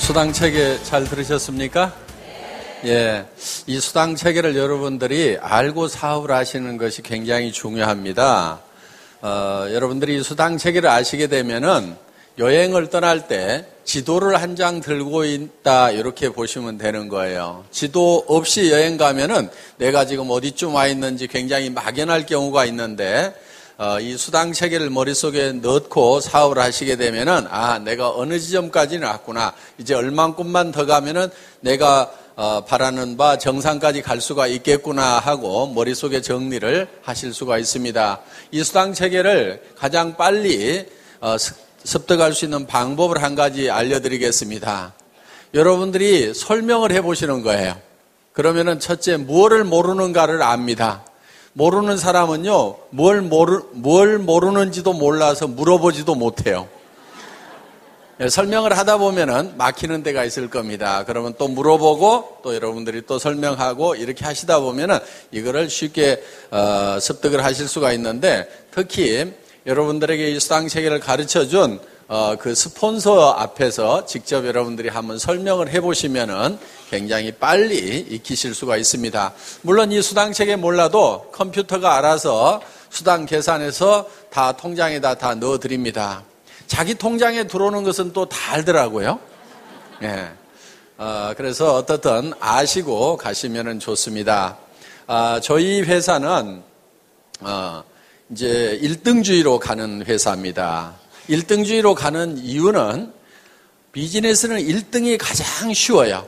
수당체계 잘 들으셨습니까? 예, 이 수당체계를 여러분들이 알고 사업을 하시는 것이 굉장히 중요합니다. 여러분들이 이 수당체계를 아시게 되면은 여행을 떠날 때 지도를 한 장 들고 있다 이렇게 보시면 되는 거예요. 지도 없이 여행 가면은 내가 지금 어디쯤 와 있는지 굉장히 막연할 경우가 있는데 이 수당체계를 머릿속에 넣고 사업을 하시게 되면은 내가 어느 지점까지는 왔구나. 이제 얼만큼만 더 가면은 내가 바라는 바 정상까지 갈 수가 있겠구나 하고 머릿속에 정리를 하실 수가 있습니다. 이 수당체계를 가장 빨리 습득할 수 있는 방법을 한 가지 알려드리겠습니다. 여러분들이 설명을 해보시는 거예요. 그러면은 첫째, 무엇을 모르는가를 압니다. 모르는 사람은요, 뭘 모르는지도 몰라서 물어보지도 못해요. 설명을 하다 보면은 막히는 데가 있을 겁니다. 그러면 또 물어보고 또 여러분들이 또 설명하고 이렇게 하시다 보면은 이거를 쉽게 습득을 하실 수가 있는데, 특히 여러분들에게 이 수당체계를 가르쳐준 그 스폰서 앞에서 직접 여러분들이 한번 설명을 해보시면은 굉장히 빨리 익히실 수가 있습니다. 물론 이 수당체계 몰라도 컴퓨터가 알아서 수당 계산해서 다 통장에다 다 넣어드립니다. 자기 통장에 들어오는 것은 또 다 알더라고요. 예. 그래서 어떻든 아시고 가시면은 좋습니다. 저희 회사는 이제 1등주의로 가는 회사입니다. 1등주의로 가는 이유는 비즈니스는 1등이 가장 쉬워요.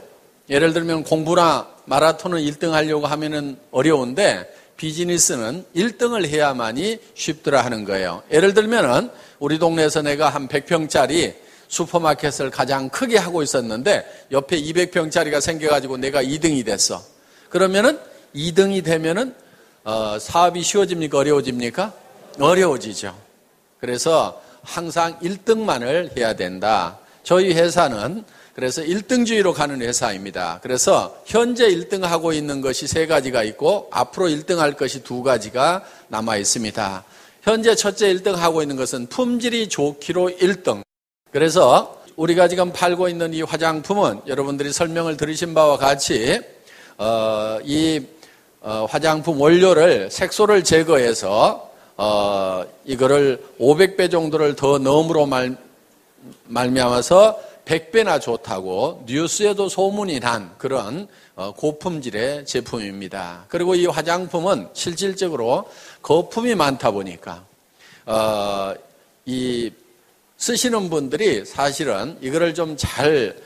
예를 들면 공부나 마라톤을 1등 하려고 하면은 어려운데 비즈니스는 1등을 해야만이 쉽더라 하는 거예요. 예를 들면은 우리 동네에서 내가 한 100평짜리 슈퍼마켓을 가장 크게 하고 있었는데 옆에 200평짜리가 생겨가지고 내가 2등이 됐어. 그러면은 2등이 되면은 사업이 쉬워집니까? 어려워집니까? 어려워지죠. 그래서 항상 1등만을 해야 된다. 저희 회사는 그래서 1등주의로 가는 회사입니다. 그래서 현재 1등하고 있는 것이 3가지가 있고 앞으로 1등할 것이 2가지가 남아 있습니다. 현재 첫째 1등하고 있는 것은 품질이 좋기로 1등. 그래서 우리가 지금 팔고 있는 이 화장품은 여러분들이 설명을 들으신 바와 같이 이 화장품 원료를 색소를 제거해서 이거를 500배 정도를 더 넣음으로 말미암아서 100배나 좋다고 뉴스에도 소문이 난 그런 고품질의 제품입니다. 그리고 이 화장품은 실질적으로 거품이 많다 보니까 이 쓰시는 분들이 사실은 이거를 좀 잘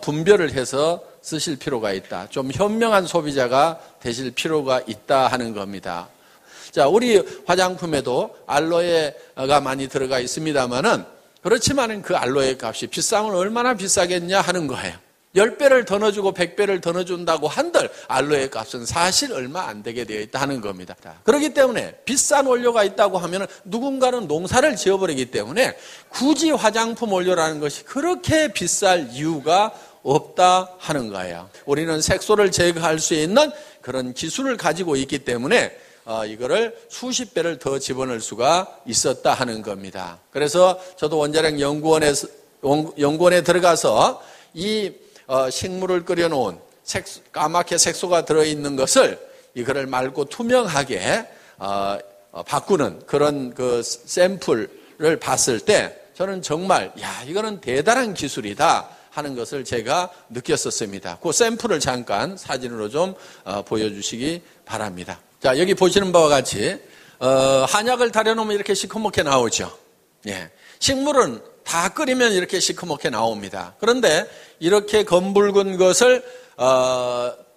분별을 해서 쓰실 필요가 있다. 좀 현명한 소비자가 되실 필요가 있다 하는 겁니다. 자, 우리 화장품에도 알로에가 많이 들어가 있습니다만은 그렇지만은 그 알로에 값이 비싸면 얼마나 비싸겠냐 하는 거예요. 10배를 더 넣어주고 100배를 더 넣어준다고 한들 알로에 값은 사실 얼마 안 되게 되어 있다 하는 겁니다. 그렇기 때문에 비싼 원료가 있다고 하면 누군가는 농사를 지어버리기 때문에 굳이 화장품 원료라는 것이 그렇게 비쌀 이유가 없다 하는 거예요. 우리는 색소를 제거할 수 있는 그런 기술을 가지고 있기 때문에 이거를 수십 배를 더 집어넣을 수가 있었다 하는 겁니다. 그래서 저도 원자력 연구원에 들어가서 이 식물을 끓여놓은 까맣게 색소가 들어있는 것을 이거를 맑고 투명하게 바꾸는 그런 그 샘플을 봤을 때 저는 정말 이거는 대단한 기술이다 하는 것을 제가 느꼈었습니다. 그 샘플을 잠깐 사진으로 좀 보여주시기 바랍니다. 자, 여기 보시는 바와 같이 한약을 달여놓으면 이렇게 시커멓게 나오죠. 예. 식물은 다 끓이면 이렇게 시커멓게 나옵니다. 그런데 이렇게 검붉은 것을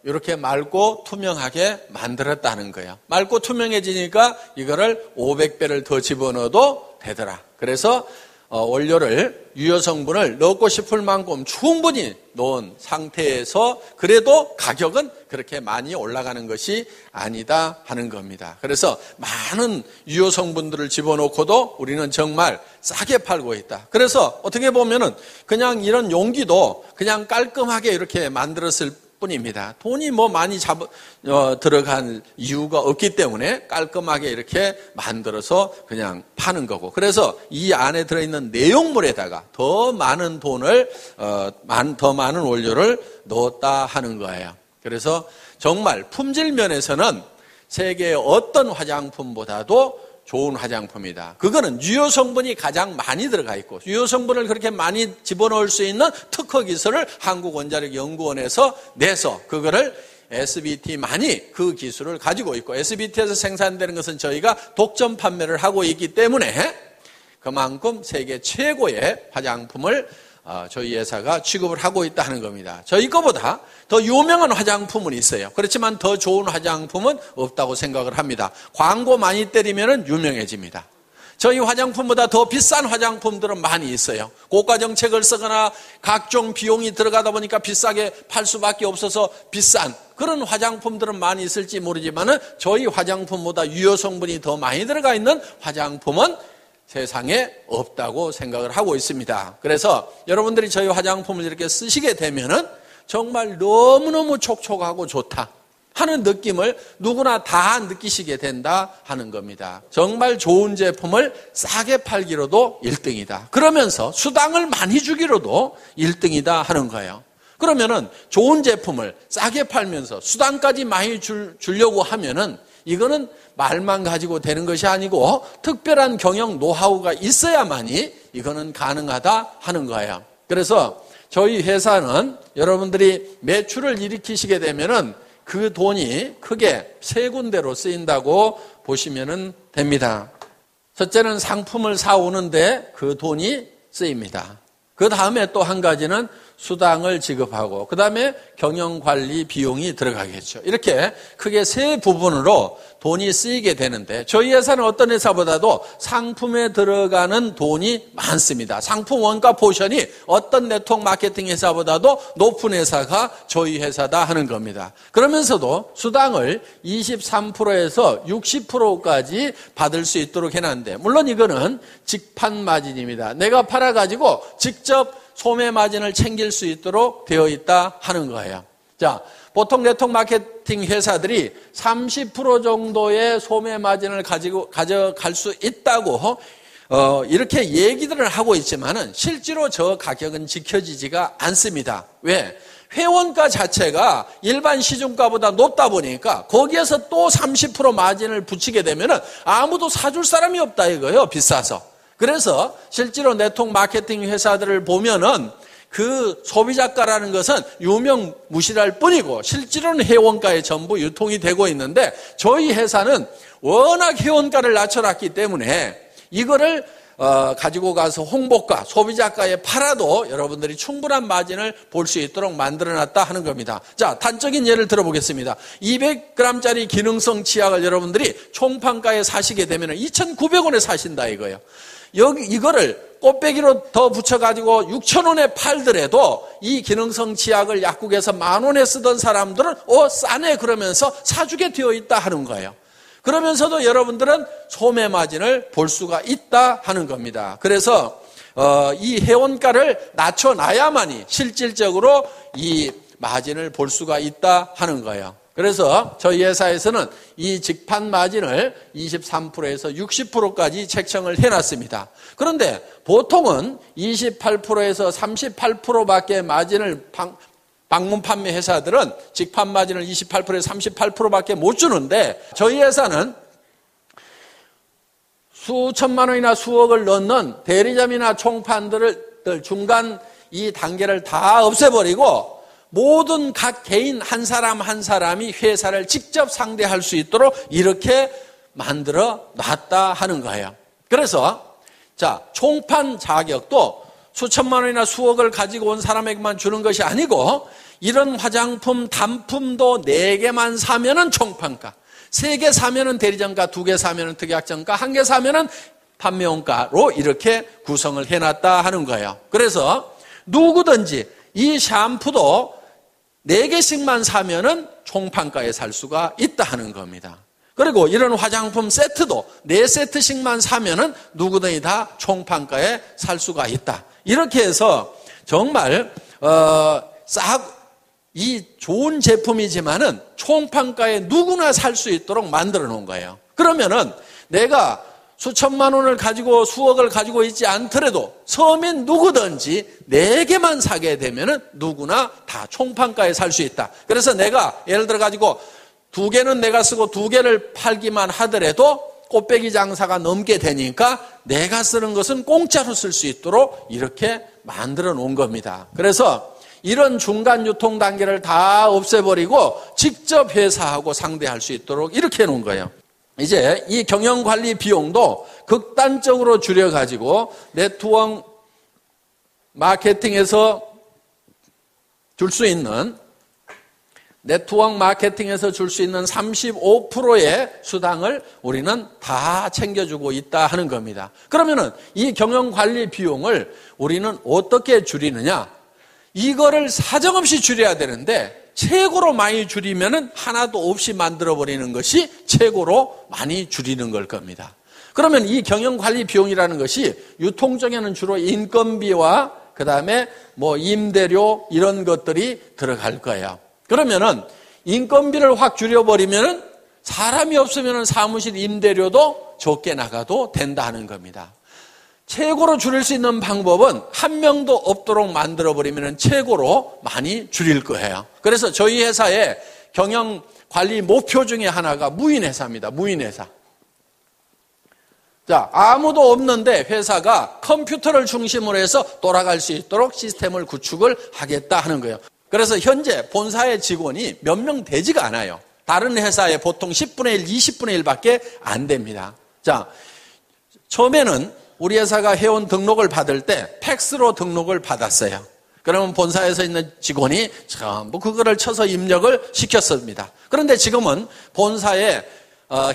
이렇게 맑고 투명하게 만들었다는 거예요. 맑고 투명해지니까 이거를 500배를 더 집어넣어도 되더라. 그래서 원료를 유효 성분을 넣고 싶을 만큼 충분히 넣은 상태에서 그래도 가격은 그렇게 많이 올라가는 것이 아니다 하는 겁니다. 그래서 많은 유효 성분들을 집어넣고도 우리는 정말 싸게 팔고 있다. 그래서 어떻게 보면은 그냥 이런 용기도 그냥 깔끔하게 이렇게 만들었을 뿐입니다. 돈이 뭐 많이 들어간 이유가 없기 때문에 깔끔하게 이렇게 만들어서 그냥 파는 거고. 그래서 이 안에 들어있는 내용물에다가 더 많은 돈을, 더 많은 원료를 넣었다 하는 거예요. 그래서 정말 품질 면에서는 세계의 어떤 화장품보다도 좋은 화장품이다. 그거는 유효 성분이 가장 많이 들어가 있고 유효 성분을 그렇게 많이 집어넣을 수 있는 특허 기술을 한국원자력연구원에서 내서 그거를 SBT만이 그 기술을 가지고 있고 SBT에서 생산되는 것은 저희가 독점 판매를 하고 있기 때문에 그만큼 세계 최고의 화장품을 저희 회사가 취급을 하고 있다는 겁니다. 저희 거보다 더 유명한 화장품은 있어요. 그렇지만 더 좋은 화장품은 없다고 생각을 합니다. 광고 많이 때리면 유명해집니다. 저희 화장품보다 더 비싼 화장품들은 많이 있어요. 고가 정책을 쓰거나 각종 비용이 들어가다 보니까 비싸게 팔 수밖에 없어서 비싼 그런 화장품들은 많이 있을지 모르지만 저희 화장품보다 유효 성분이 더 많이 들어가 있는 화장품은 세상에 없다고 생각을 하고 있습니다. 그래서 여러분들이 저희 화장품을 이렇게 쓰시게 되면은 정말 너무너무 촉촉하고 좋다 하는 느낌을 누구나 다 느끼시게 된다 하는 겁니다. 정말 좋은 제품을 싸게 팔기로도 1등이다. 그러면서 수당을 많이 주기로도 1등이다 하는 거예요. 그러면은 좋은 제품을 싸게 팔면서 수당까지 많이 주려고 하면은 이거는 말만 가지고 되는 것이 아니고 특별한 경영 노하우가 있어야만이 이거는 가능하다 하는 거예요. 그래서 저희 회사는 여러분들이 매출을 일으키시게 되면은 그 돈이 크게 세 군데로 쓰인다고 보시면 됩니다. 첫째는 상품을 사오는데 그 돈이 쓰입니다. 그 다음에 또 한 가지는 수당을 지급하고 그 다음에 경영관리 비용이 들어가겠죠. 이렇게 크게 세 부분으로 돈이 쓰이게 되는데 저희 회사는 어떤 회사보다도 상품에 들어가는 돈이 많습니다. 상품 원가 포션이 어떤 네트워크 마케팅 회사보다도 높은 회사가 저희 회사다 하는 겁니다. 그러면서도 수당을 23%에서 60%까지 받을 수 있도록 해놨는데 물론 이거는 직판 마진입니다. 내가 팔아가지고 직접 소매 마진을 챙길 수 있도록 되어 있다 하는 거예요. 자, 보통 네트워크 마케팅 회사들이 30% 정도의 소매 마진을 가져갈 수 있다고 이렇게 얘기들을 하고 있지만은 실제로 저 가격은 지켜지지가 않습니다. 왜? 회원가 자체가 일반 시중가보다 높다 보니까 거기에서 또 30% 마진을 붙이게 되면은 아무도 사줄 사람이 없다 이거예요. 비싸서. 그래서 실제로 네트워크 마케팅 회사들을 보면은 그 소비자가라는 것은 유명무실할 뿐이고 실제로는 회원가에 전부 유통이 되고 있는데 저희 회사는 워낙 회원가를 낮춰놨기 때문에 이거를 가지고 가서 홍보가, 소비자가에 팔아도 여러분들이 충분한 마진을 볼 수 있도록 만들어놨다 하는 겁니다. 자, 단적인 예를 들어보겠습니다. 200g짜리 기능성 치약을 여러분들이 총판가에 사시게 되면 2,900원에 사신다 이거예요. 이거를 꽃배기로 더 붙여가지고 6,000원에 팔더라도 이 기능성 치약을 약국에서 10,000원에 쓰던 사람들은 싸네 그러면서 사주게 되어 있다 하는 거예요. 그러면서도 여러분들은 소매 마진을 볼 수가 있다 하는 겁니다. 그래서 이 회원가를 낮춰놔야만이 실질적으로 이 마진을 볼 수가 있다 하는 거예요. 그래서 저희 회사에서는 이 직판 마진을 23%에서 60%까지 책정을 해놨습니다. 그런데 보통은 28%에서 38%밖에 마진을 방문 판매 회사들은 직판 마진을 28%에서 38%밖에 못 주는데 저희 회사는 수천만 원이나 수억을 넣는 대리점이나 총판들을 중간 이 단계를 다 없애버리고 모든 각 개인 한 사람 한 사람이 회사를 직접 상대할 수 있도록 이렇게 만들어 놨다 하는 거예요. 그래서 자, 총판 자격도 수천만 원이나 수억을 가지고 온 사람에게만 주는 것이 아니고 이런 화장품 단품도 4개만 사면은 총판가, 3개 사면은 대리점가, 2개 사면은 특약점가, 1개 사면은 판매원가로 이렇게 구성을 해놨다 하는 거예요. 그래서 누구든지 이 샴푸도 4개씩만 사면은 총판가에 살 수가 있다 하는 겁니다. 그리고 이런 화장품 세트도 4세트씩만 사면은 누구든지 다 총판가에 살 수가 있다. 이렇게 해서 정말 이 좋은 제품이지만은 총판가에 누구나 살 수 있도록 만들어 놓은 거예요. 그러면은 내가 수천만 원을 가지고 수억을 가지고 있지 않더라도 서민 누구든지 4개만 사게 되면은 누구나 다 총판가에 살 수 있다. 그래서 내가 예를 들어 가지고 2개는 내가 쓰고 2개를 팔기만 하더라도 꽃배기 장사가 넘게 되니까 내가 쓰는 것은 공짜로 쓸 수 있도록 이렇게 만들어 놓은 겁니다. 그래서 이런 중간 유통 단계를 다 없애버리고 직접 회사하고 상대할 수 있도록 이렇게 해놓은 거예요. 이제 이 경영관리 비용도 극단적으로 줄여가지고 네트워크 마케팅에서 줄 수 있는 35%의 수당을 우리는 다 챙겨주고 있다 하는 겁니다. 그러면은 이 경영관리 비용을 우리는 어떻게 줄이느냐? 이거를 사정없이 줄여야 되는데 최고로 많이 줄이면은 하나도 없이 만들어버리는 것이 최고로 많이 줄이는 걸 겁니다. 그러면 이 경영관리 비용이라는 것이 유통적에는 주로 인건비와 그 다음에 임대료 이런 것들이 들어갈 거예요. 그러면은 인건비를 확 줄여버리면은 사람이 없으면은 사무실 임대료도 적게 나가도 된다 하는 겁니다. 최고로 줄일 수 있는 방법은 한 명도 없도록 만들어버리면 최고로 많이 줄일 거예요. 그래서 저희 회사의 경영관리 목표 중에 하나가 무인회사입니다. 무인회사. 자, 아무도 없는데 회사가 컴퓨터를 중심으로 해서 돌아갈 수 있도록 시스템을 구축을 하겠다 하는 거예요. 그래서 현재 본사의 직원이 몇 명 되지가 않아요. 다른 회사에 보통 10분의 1, 20분의 1밖에 안 됩니다. 자, 처음에는 우리 회사가 회원 등록을 받을 때 팩스로 등록을 받았어요. 그러면 본사에서 있는 직원이 전부 그거를 쳐서 입력을 시켰습니다. 그런데 지금은 본사에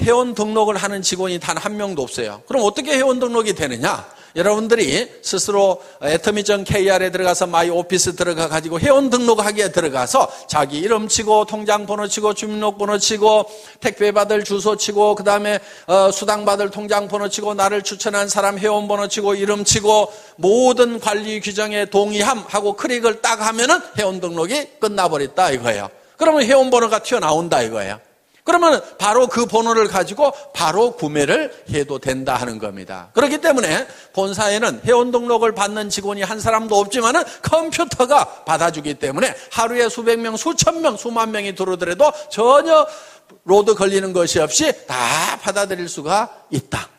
회원 등록을 하는 직원이 단 한 명도 없어요. 그럼 어떻게 회원 등록이 되느냐? 여러분들이 스스로 atomy.kr에 들어가서 마이 오피스 들어가 가지고 회원 등록하기에 들어가서 자기 이름 치고 통장 번호 치고 주민등록번호 치고 택배 받을 주소 치고 그다음에 수당 받을 통장 번호 치고 나를 추천한 사람 회원 번호 치고 이름 치고 모든 관리 규정에 동의함하고 클릭을 딱 하면은 회원 등록이 끝나버렸다 이거예요. 그러면 회원 번호가 튀어나온다 이거예요. 그러면 바로 그 번호를 가지고 바로 구매를 해도 된다 하는 겁니다. 그렇기 때문에 본사에는 회원 등록을 받는 직원이 한 사람도 없지만은 컴퓨터가 받아주기 때문에 하루에 수백 명, 수천 명, 수만 명이 들어오더라도 전혀 로드 걸리는 것이 없이 다 받아들일 수가 있다.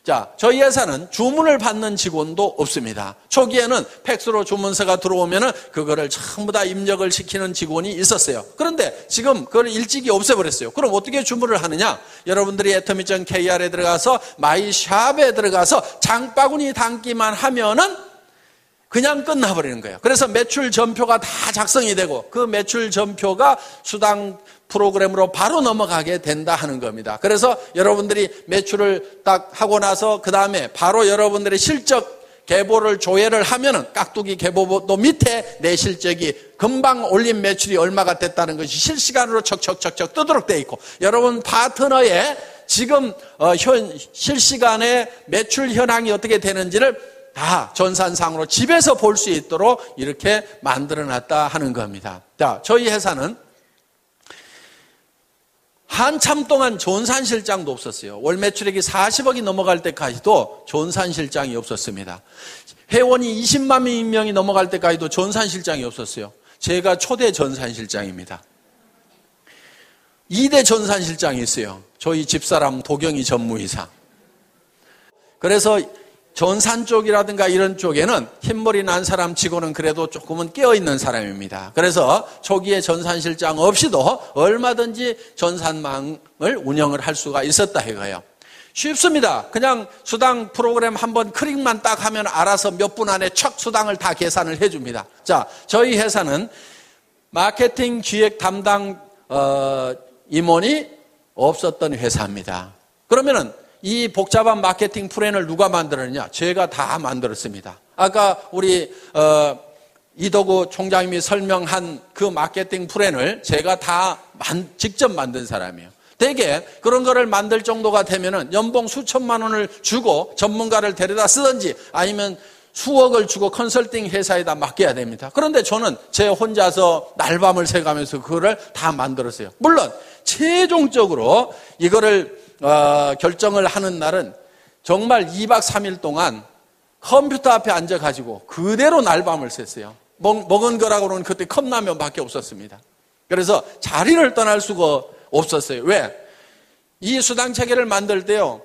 자, 저희 회사는 주문을 받는 직원도 없습니다. 초기에는 팩스로 주문서가 들어오면은 그거를 전부 다 입력을 시키는 직원이 있었어요. 그런데 지금 그걸 일찍이 없애버렸어요. 그럼 어떻게 주문을 하느냐? 여러분들이 atomy.kr에 들어가서 마이샵에 들어가서 장바구니 담기만 하면은 그냥 끝나버리는 거예요. 그래서 매출 전표가 다 작성이 되고 그 매출 전표가 수당 프로그램으로 바로 넘어가게 된다 하는 겁니다. 그래서 여러분들이 매출을 딱 하고 나서 그 다음에 바로 여러분들의 실적 계보를 조회를 하면은 깍두기 계보도 밑에 내 실적이 금방 올린 매출이 얼마가 됐다는 것이 실시간으로 척척척척 뜨도록 돼 있고 여러분 파트너의 지금 실시간에 매출 현황이 어떻게 되는지를 다 전산상으로 집에서 볼 수 있도록 이렇게 만들어놨다 하는 겁니다. 자, 저희 회사는 한참 동안 전산실장도 없었어요. 월 매출액이 40억이 넘어갈 때까지도 전산실장이 없었습니다. 회원이 20만 명이 넘어갈 때까지도 전산실장이 없었어요. 제가 초대 전산실장입니다. 2대 전산실장이 있어요. 저희 집사람 도경이 전무이사. 그래서 전산 쪽이라든가 이런 쪽에는 흰머리 난 사람 치고는 그래도 조금은 깨어있는 사람입니다. 그래서 초기에 전산실장 없이도 얼마든지 전산망을 운영을 할 수가 있었다 이거예요. 쉽습니다. 그냥 수당 프로그램 한번 클릭만 딱 하면 알아서 몇 분 안에 척 수당을 다 계산을 해줍니다. 자, 저희 회사는 마케팅 기획 담당 임원이 없었던 회사입니다. 그러면은 이 복잡한 마케팅 플랜을 누가 만들었느냐? 제가 다 만들었습니다. 아까 우리 이덕우 총장님이 설명한 그 마케팅 플랜을 제가 다 직접 만든 사람이에요. 대개 그런 거를 만들 정도가 되면은 연봉 수천만 원을 주고 전문가를 데려다 쓰든지 아니면 수억을 주고 컨설팅 회사에다 맡겨야 됩니다. 그런데 저는 제 혼자서 날밤을 새가면서 그거를 다 만들었어요. 물론 최종적으로 이거를 결정을 하는 날은 정말 2박 3일 동안 컴퓨터 앞에 앉아가지고 그대로 날밤을 샜어요. 먹은 거라고는 그때 컵라면밖에 없었습니다. 그래서 자리를 떠날 수가 없었어요. 왜? 이 수당 체계를 만들 때요,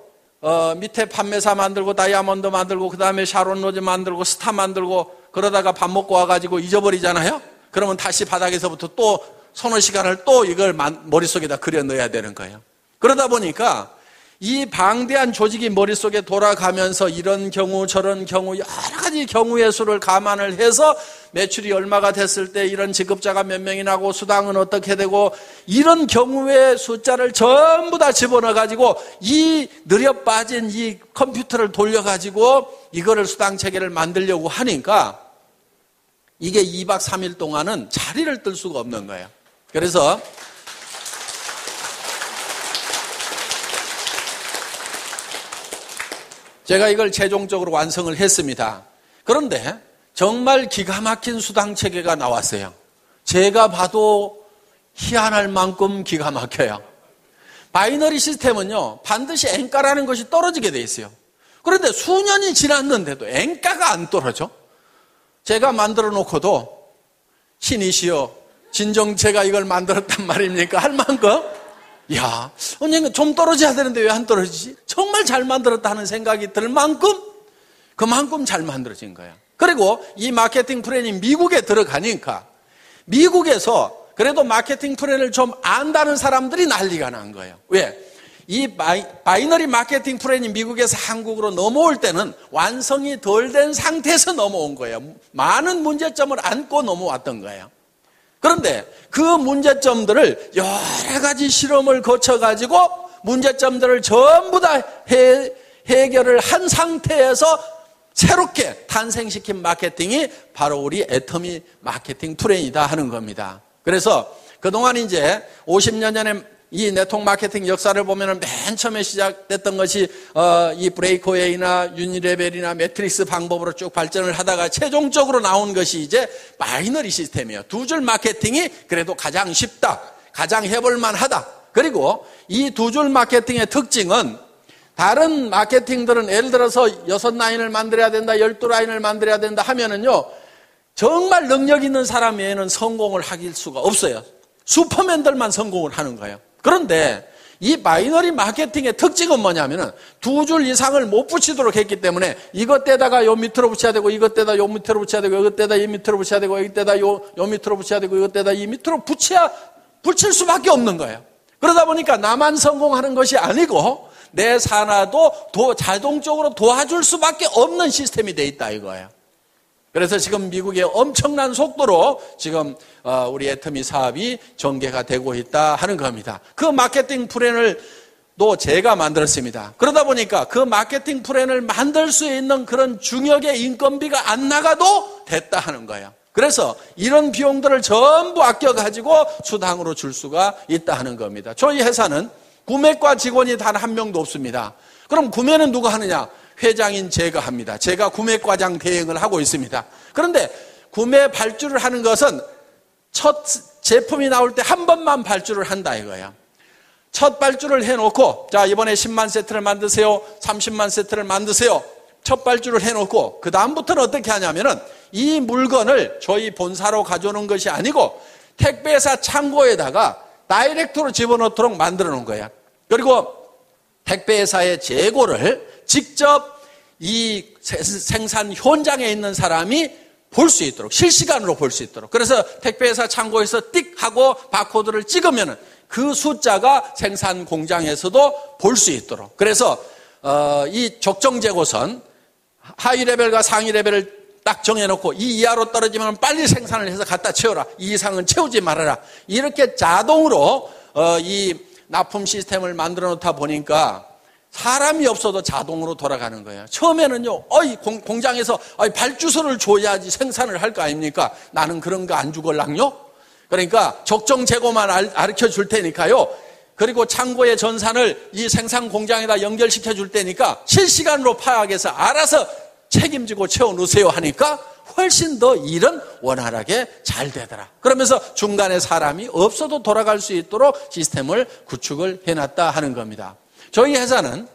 밑에 판매사 만들고 다이아몬드 만들고 그 다음에 샤론 로즈 만들고 스타 만들고 그러다가 밥 먹고 와가지고 잊어버리잖아요. 그러면 다시 바닥에서부터 또 서너 시간을 또 이걸 머릿속에다 그려 넣어야 되는 거예요. 그러다 보니까 이 방대한 조직이 머릿속에 돌아가면서 이런 경우 저런 경우 여러 가지 경우의 수를 감안을 해서 매출이 얼마가 됐을 때 이런 지급자가 몇 명이 나고 수당은 어떻게 되고 이런 경우의 숫자를 전부 다 집어넣어 가지고 이 느려 빠진 이 컴퓨터를 돌려 가지고 이거를 수당 체계를 만들려고 하니까 이게 2박 3일 동안은 자리를 뜰 수가 없는 거예요. 그래서 제가 이걸 최종적으로 완성을 했습니다. 그런데 정말 기가 막힌 수당 체계가 나왔어요. 제가 봐도 희한할 만큼 기가 막혀요. 바이너리 시스템은요, 반드시 엔가라는 것이 떨어지게 돼 있어요. 그런데 수년이 지났는데도 엔가가 안 떨어져. 제가 만들어 놓고도 신이시여, 진정 제가 이걸 만들었단 말입니까? 할 만큼 야, 언젠가 좀 떨어져야 되는데 왜 안 떨어지지? 정말 잘 만들었다 하는 생각이 들 만큼 그만큼 잘 만들어진 거예요. 그리고 이 마케팅 플랜이 미국에 들어가니까 미국에서 그래도 마케팅 플랜을 좀 안다는 사람들이 난리가 난 거예요. 왜? 이 바이너리 마케팅 플랜이 미국에서 한국으로 넘어올 때는 완성이 덜 된 상태에서 넘어온 거예요. 많은 문제점을 안고 넘어왔던 거예요. 그런데 그 문제점들을 여러 가지 실험을 거쳐가지고 문제점들을 전부 다 해결을 한 상태에서 새롭게 탄생시킨 마케팅이 바로 우리 애터미 마케팅 플랜이다 하는 겁니다. 그래서 그동안 이제 50년 전에 이 네트워크 마케팅 역사를 보면은 맨 처음에 시작됐던 것이 이 브레이크웨이나 유니레벨이나 매트릭스 방법으로 쭉 발전을 하다가 최종적으로 나온 것이 이제 바이너리 시스템이에요. 두 줄 마케팅이 그래도 가장 쉽다, 가장 해볼만 하다. 그리고 이 두 줄 마케팅의 특징은 다른 마케팅들은 예를 들어서 6라인을 만들어야 된다, 12라인을 만들어야 된다 하면은요, 정말 능력 있는 사람 외에는 성공을 하길 수가 없어요. 슈퍼맨들만 성공을 하는 거예요. 그런데 이 바이너리 마케팅의 특징은 뭐냐면은 두 줄 이상을 못 붙이도록 했기 때문에 이것 때다가 요 밑으로 붙여야 되고 이것 때다 요 밑으로 붙여야 되고 이것 때다 이 밑으로 붙여야 되고 이것 때다 요 밑으로 붙여야 되고 이것 때다 이 밑으로 붙일 수밖에 없는 거예요. 그러다 보니까 나만 성공하는 것이 아니고 내 산하도 자동적으로 도와줄 수밖에 없는 시스템이 돼 있다 이거예요. 그래서 지금 미국의 엄청난 속도로 지금 우리 애터미 사업이 전개가 되고 있다 하는 겁니다. 그 마케팅 플랜을 또 제가 만들었습니다. 그러다 보니까 그 마케팅 플랜을 만들 수 있는 그런 중역의 인건비가 안 나가도 됐다 하는 거예요. 그래서 이런 비용들을 전부 아껴가지고 수당으로 줄 수가 있다 하는 겁니다. 저희 회사는 구매과 직원이 단 한 명도 없습니다. 그럼 구매는 누가 하느냐? 회장인 제가 합니다. 제가 구매과장 대행을 하고 있습니다. 그런데 구매 발주를 하는 것은 첫 제품이 나올 때 한 번만 발주를 한다 이거예요. 첫 발주를 해놓고 자 이번에 10만 세트를 만드세요. 30만 세트를 만드세요. 첫 발주를 해놓고 그 다음부터는 어떻게 하냐면은 이 물건을 저희 본사로 가져오는 것이 아니고 택배사 창고에다가 다이렉트로 집어넣도록 만들어 놓은 거예요. 그리고 택배사의 재고를 직접 이 생산 현장에 있는 사람이 볼 수 있도록 실시간으로 볼 수 있도록 그래서 택배회사 창고에서 띡 하고 바코드를 찍으면 그 숫자가 생산 공장에서도 볼 수 있도록 그래서 이 적정 재고선 하위 레벨과 상위 레벨을 딱 정해놓고 이 이하로 떨어지면 빨리 생산을 해서 갖다 채워라. 이 이상은 채우지 말아라. 이렇게 자동으로 이 납품 시스템을 만들어 놓다 보니까 사람이 없어도 자동으로 돌아가는 거예요. 처음에는요, 공장에서 발주서를 줘야지 생산을 할 거 아닙니까? 나는 그런 거 안 주걸랑요? 그러니까 적정 재고만 가르쳐 줄 테니까요. 그리고 창고의 전산을 이 생산 공장에다 연결시켜 줄 테니까 실시간으로 파악해서 알아서 책임지고 채워놓으세요 하니까 훨씬 더 일은 원활하게 잘 되더라. 그러면서 중간에 사람이 없어도 돌아갈 수 있도록 시스템을 구축을 해놨다 하는 겁니다. 저희 회사는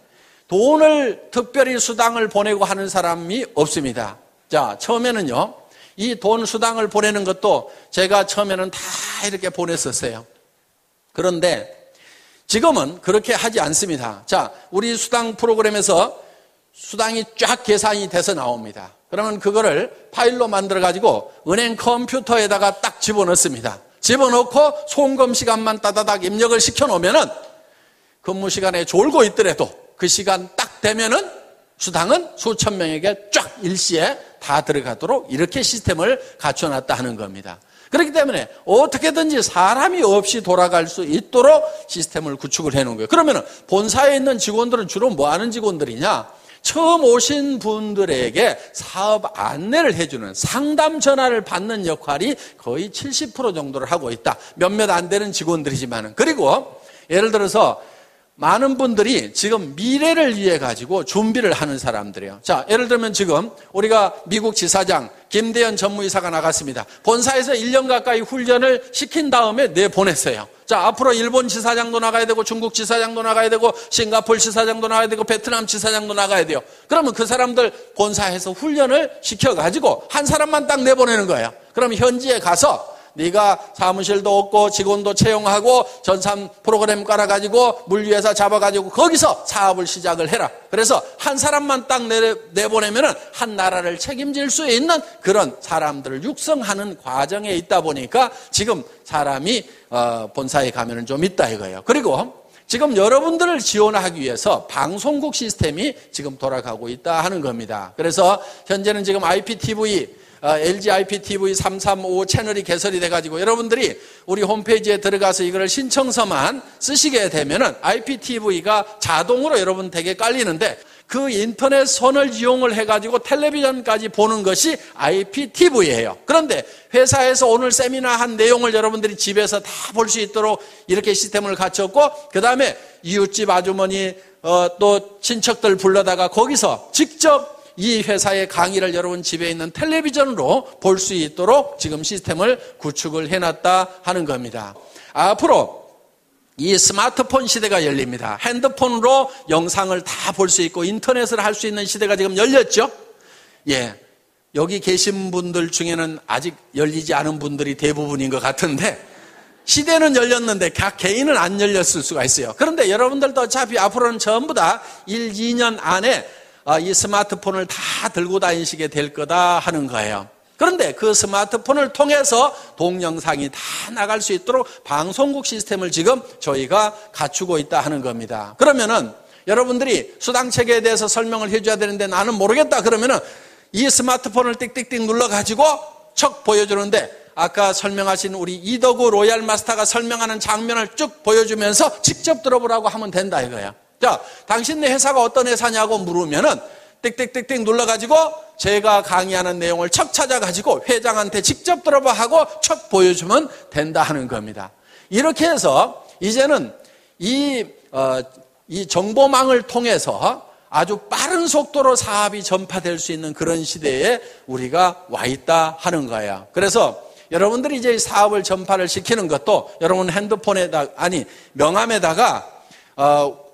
돈을 특별히 수당을 보내고 하는 사람이 없습니다. 자, 처음에는요, 이 돈 수당을 보내는 것도 제가 처음에는 다 이렇게 보냈었어요. 그런데 지금은 그렇게 하지 않습니다. 자, 우리 수당 프로그램에서 수당이 쫙 계산이 돼서 나옵니다. 그러면 그거를 파일로 만들어가지고 은행 컴퓨터에다가 딱 집어넣습니다. 집어넣고 송금 시간만 따다닥 입력을 시켜놓으면은 근무 시간에 졸고 있더라도 그 시간 딱 되면은 수당은 수천 명에게 쫙 일시에 다 들어가도록 이렇게 시스템을 갖춰놨다 하는 겁니다. 그렇기 때문에 어떻게든지 사람이 없이 돌아갈 수 있도록 시스템을 구축을 해놓은 거예요. 그러면 본사에 있는 직원들은 주로 뭐 하는 직원들이냐? 처음 오신 분들에게 사업 안내를 해주는 상담 전화를 받는 역할이 거의 70% 정도를 하고 있다. 몇몇 안 되는 직원들이지만은. 그리고 예를 들어서 많은 분들이 지금 미래를 위해 가지고 준비를 하는 사람들이에요. 자, 예를 들면 지금 우리가 미국 지사장 김대현 전무이사가 나갔습니다. 본사에서 1년 가까이 훈련을 시킨 다음에 내보냈어요. 자, 앞으로 일본 지사장도 나가야 되고 중국 지사장도 나가야 되고 싱가포르 지사장도 나가야 되고 베트남 지사장도 나가야 돼요. 그러면 그 사람들 본사에서 훈련을 시켜가지고 한 사람만 딱 내보내는 거예요. 그럼 현지에 가서 네가 사무실도 없고 직원도 채용하고 전산 프로그램 깔아가지고 물류회사 잡아가지고 거기서 사업을 시작을 해라. 그래서 한 사람만 딱 내보내면은 한 나라를 책임질 수 있는 그런 사람들을 육성하는 과정에 있다 보니까 지금 사람이 본사에 가면은 좀 있다 이거예요. 그리고 지금 여러분들을 지원하기 위해서 방송국 시스템이 지금 돌아가고 있다 하는 겁니다. 그래서 현재는 지금 IPTV LG IPTV 335 채널이 개설이 돼가지고 여러분들이 우리 홈페이지에 들어가서 이걸 신청서만 쓰시게 되면은 IPTV가 자동으로 여러분 댁에 깔리는데 그 인터넷 선을 이용을 해가지고 텔레비전까지 보는 것이 IPTV예요. 그런데 회사에서 오늘 세미나 한 내용을 여러분들이 집에서 다 볼 수 있도록 이렇게 시스템을 갖췄고 그 다음에 이웃집 아주머니 또 친척들 불러다가 거기서 직접 이 회사의 강의를 여러분 집에 있는 텔레비전으로 볼 수 있도록 지금 시스템을 구축을 해놨다 하는 겁니다. 앞으로 이 스마트폰 시대가 열립니다. 핸드폰으로 영상을 다 볼 수 있고 인터넷을 할 수 있는 시대가 지금 열렸죠? 예. 여기 계신 분들 중에는 아직 열리지 않은 분들이 대부분인 것 같은데 시대는 열렸는데 각 개인은 안 열렸을 수가 있어요. 그런데 여러분들도 어차피 앞으로는 전부 다 1, 2년 안에 이 스마트폰을 다 들고 다니시게 될 거다 하는 거예요. 그런데 그 스마트폰을 통해서 동영상이 다 나갈 수 있도록 방송국 시스템을 지금 저희가 갖추고 있다 하는 겁니다. 그러면은 여러분들이 수당체계에 대해서 설명을 해줘야 되는데 나는 모르겠다 그러면은 이 스마트폰을 띡띡띡 눌러가지고 척 보여주는데 아까 설명하신 우리 이덕우 로얄 마스터가 설명하는 장면을 쭉 보여주면서 직접 들어보라고 하면 된다 이거야. 자, 당신네 회사가 어떤 회사냐고 물으면은 띡띡띡띡 눌러가지고 제가 강의하는 내용을 척 찾아가지고 회장한테 직접 들어봐 하고 척 보여주면 된다 하는 겁니다. 이렇게 해서 이제는 이 정보망을 통해서 아주 빠른 속도로 사업이 전파될 수 있는 그런 시대에 우리가 와 있다 하는 거예요. 그래서 여러분들이 이제 사업을 전파를 시키는 것도 여러분 핸드폰에다 명함에다가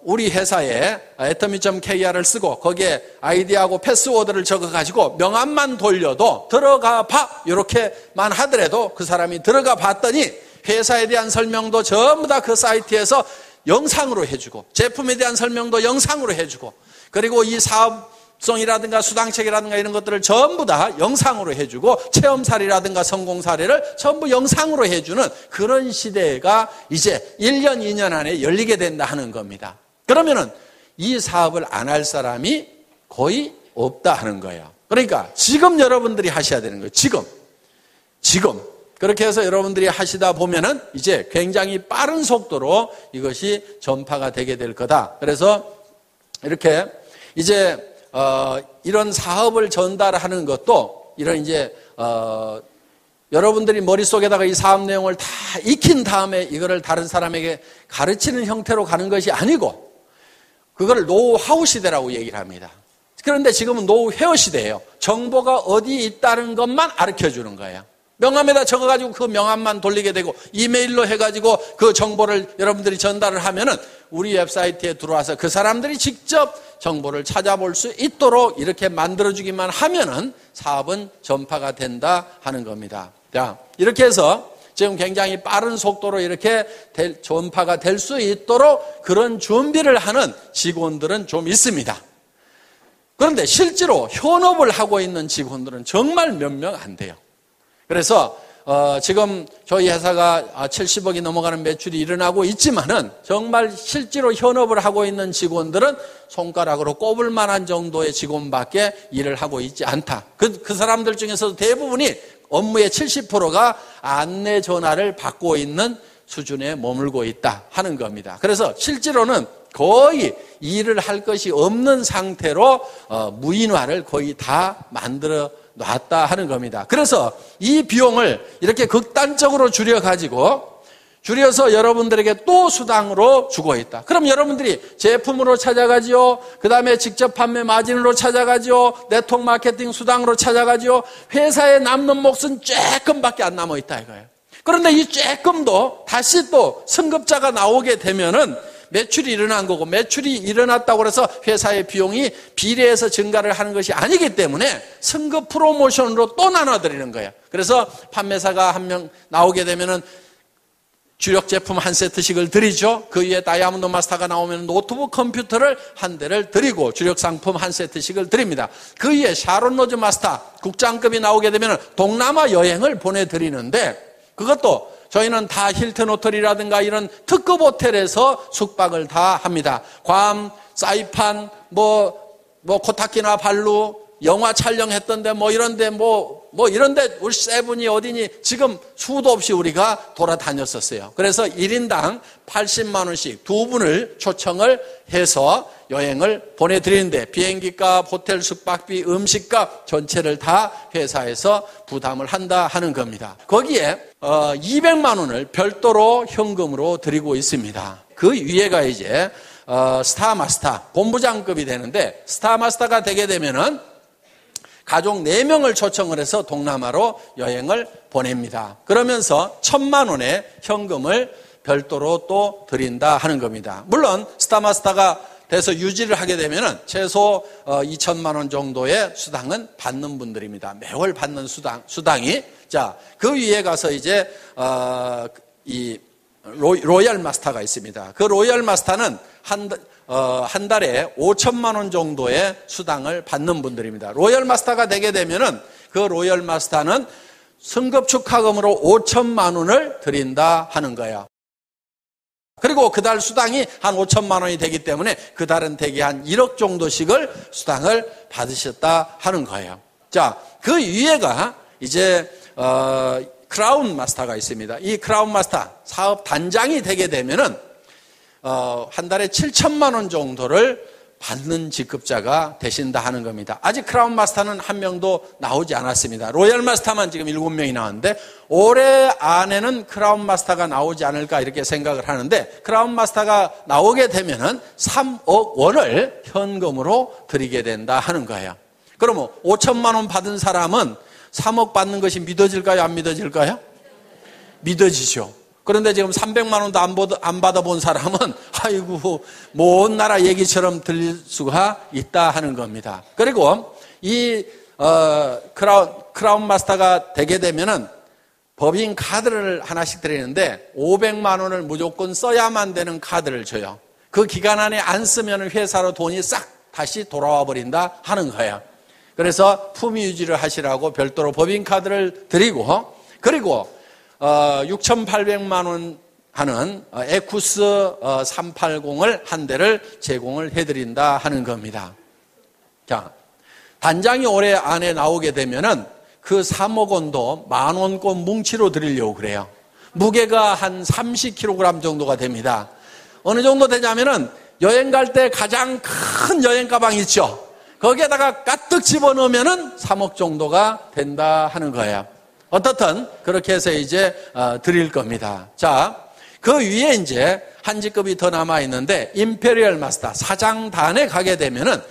우리 회사에 atomy.kr을 쓰고 거기에 아이디하고 패스워드를 적어가지고 명함만 돌려도 들어가 봐 이렇게만 하더라도 그 사람이 들어가 봤더니 회사에 대한 설명도 전부 다 그 사이트에서 영상으로 해주고 제품에 대한 설명도 영상으로 해주고 그리고 이 사업성이라든가 수당책이라든가 이런 것들을 전부 다 영상으로 해주고 체험사례라든가 성공사례를 전부 영상으로 해주는 그런 시대가 이제 1년, 2년 안에 열리게 된다 하는 겁니다. 그러면은 이 사업을 안 할 사람이 거의 없다 하는 거예요. 그러니까 지금 여러분들이 하셔야 되는 거예요. 지금. 그렇게 해서 여러분들이 하시다 보면은 이제 굉장히 빠른 속도로 이것이 전파가 되게 될 거다. 그래서 이렇게 이제 이런 사업을 전달하는 것도 이런 이제 여러분들이 머릿속에다가 이 사업 내용을 다 익힌 다음에 이거를 다른 사람에게 가르치는 형태로 가는 것이 아니고 그걸 노하우 시대라고 얘기를 합니다. 그런데 지금은 노후 회화 시대예요. 정보가 어디 있다는 것만 가르쳐주는 거예요. 명함에다 적어가지고 그 명함만 돌리게 되고 이메일로 해가지고 그 정보를 여러분들이 전달을 하면은 우리 웹사이트에 들어와서 그 사람들이 직접 정보를 찾아볼 수 있도록 이렇게 만들어주기만 하면은 사업은 전파가 된다 하는 겁니다. 자, 이렇게 해서 지금 굉장히 빠른 속도로 이렇게 전파가 될 수 있도록 그런 준비를 하는 직원들은 좀 있습니다. 그런데 실제로 현업을 하고 있는 직원들은 정말 몇 명 안 돼요. 그래서 지금 저희 회사가 70억이 넘어가는 매출이 일어나고 있지만은 정말 실제로 현업을 하고 있는 직원들은 손가락으로 꼽을 만한 정도의 직원밖에 일을 하고 있지 않다. 그 사람들 중에서도 대부분이 업무의 70%가 안내 전화를 받고 있는 수준에 머물고 있다 하는 겁니다. 그래서 실제로는 거의 일을 할 것이 없는 상태로 무인화를 거의 다 만들어 놨다 하는 겁니다. 그래서 이 비용을 이렇게 극단적으로 줄여서 여러분들에게 또 수당으로 주고 있다. 그럼 여러분들이 제품으로 찾아가지요. 그 다음에 직접 판매 마진으로 찾아가지요. 네트워크 마케팅 수당으로 찾아가지요. 회사에 남는 몫은 조금밖에 안 남아 있다 이거예요. 그런데 이 조금도 다시 또 승급자가 나오게 되면은 매출이 일어난 거고, 매출이 일어났다고 해서 회사의 비용이 비례해서 증가를 하는 것이 아니기 때문에 승급 프로모션으로 또 나눠드리는 거예요. 그래서 판매사가 한 명 나오게 되면은 주력 제품 한 세트씩을 드리죠. 그 위에 다이아몬드 마스터가 나오면 노트북 컴퓨터를 한 대를 드리고 주력 상품 한 세트씩을 드립니다. 그 위에 샤론 로즈 마스터 국장급이 나오게 되면 동남아 여행을 보내드리는데, 그것도 저희는 다 힐튼 호텔이라든가 이런 특급 호텔에서 숙박을 다 합니다. 괌, 사이판, 코타키나 발루, 영화 촬영했던데 이런데 이런데 우리 세븐이 어디니 지금 수도 없이 우리가 돌아다녔었어요. 그래서 1인당 80만 원씩 두 분을 초청을 해서 여행을 보내드리는데 비행기값, 호텔 숙박비, 음식값 전체를 다 회사에서 부담을 한다 하는 겁니다. 거기에 200만 원을 별도로 현금으로 드리고 있습니다. 그 위에가 이제 스타마스터 본부장급이 되는데, 스타마스터가 되게 되면은 가족 4명을 초청을 해서 동남아로 여행을 보냅니다. 그러면서 1,000만 원의 현금을 별도로 또 드린다 하는 겁니다. 물론 스타마스터가 돼서 유지를 하게 되면은 최소 2천만 원 정도의 수당은 받는 분들입니다. 매월 받는 수당이. 자, 그 위에 가서 이제 이 로얄 마스터가 있습니다. 그 로얄 마스터는 한 달에 5천만 원 정도의 수당을 받는 분들입니다. 로얄 마스터가 되게 되면은 그 로얄 마스터는 승급 축하금으로 5천만 원을 드린다 하는 거예요. 그리고 그달 수당이 한 5천만 원이 되기 때문에 그달은 대개 한 1억 정도씩을 수당을 받으셨다 하는 거예요. 자, 그 위에가 이제 크라운 마스터가 있습니다. 이 크라운 마스터 사업 단장이 되게 되면은 한 달에 7천만 원 정도를 받는 직급자가 되신다 하는 겁니다. 아직 크라운 마스터는 한 명도 나오지 않았습니다. 로얄 마스터만 지금 7명이 나왔는데 올해 안에는 크라운 마스터가 나오지 않을까 이렇게 생각을 하는데, 크라운 마스터가 나오게 되면은 3억 원을 현금으로 드리게 된다 하는 거예요. 그러면 5천만 원 받은 사람은 3억 받는 것이 믿어질까요? 안 믿어질까요? 믿어지죠. 그런데 지금 300만 원도 안 받아본 사람은 아이고 먼 나라 얘기처럼 들릴 수가 있다 하는 겁니다. 그리고 이 크라운 마스터가 되게 되면은 법인 카드를 하나씩 드리는데 500만 원을 무조건 써야만 되는 카드를 줘요. 그 기간 안에 안 쓰면 회사로 돈이 싹 다시 돌아와 버린다 하는 거예요. 그래서 품위 유지를 하시라고 별도로 법인 카드를 드리고, 그리고 6,800만 원 하는 에쿠스 380을 한 대를 제공을 해드린다 하는 겁니다. 자, 단장이 올해 안에 나오게 되면은 그 3억 원도 10,000원권 뭉치로 드리려고 그래요. 무게가 한 30kg 정도가 됩니다. 어느 정도 되냐면은 여행 갈 때 가장 큰 여행 가방 있죠? 거기에다가 가득 집어넣으면은 3억 정도가 된다 하는 거예요. 어떻든 그렇게 해서 이제 드릴 겁니다. 자, 그 위에 이제 한 직급이 더 남아 있는데 임페리얼 마스터 사장단에 가게 되면은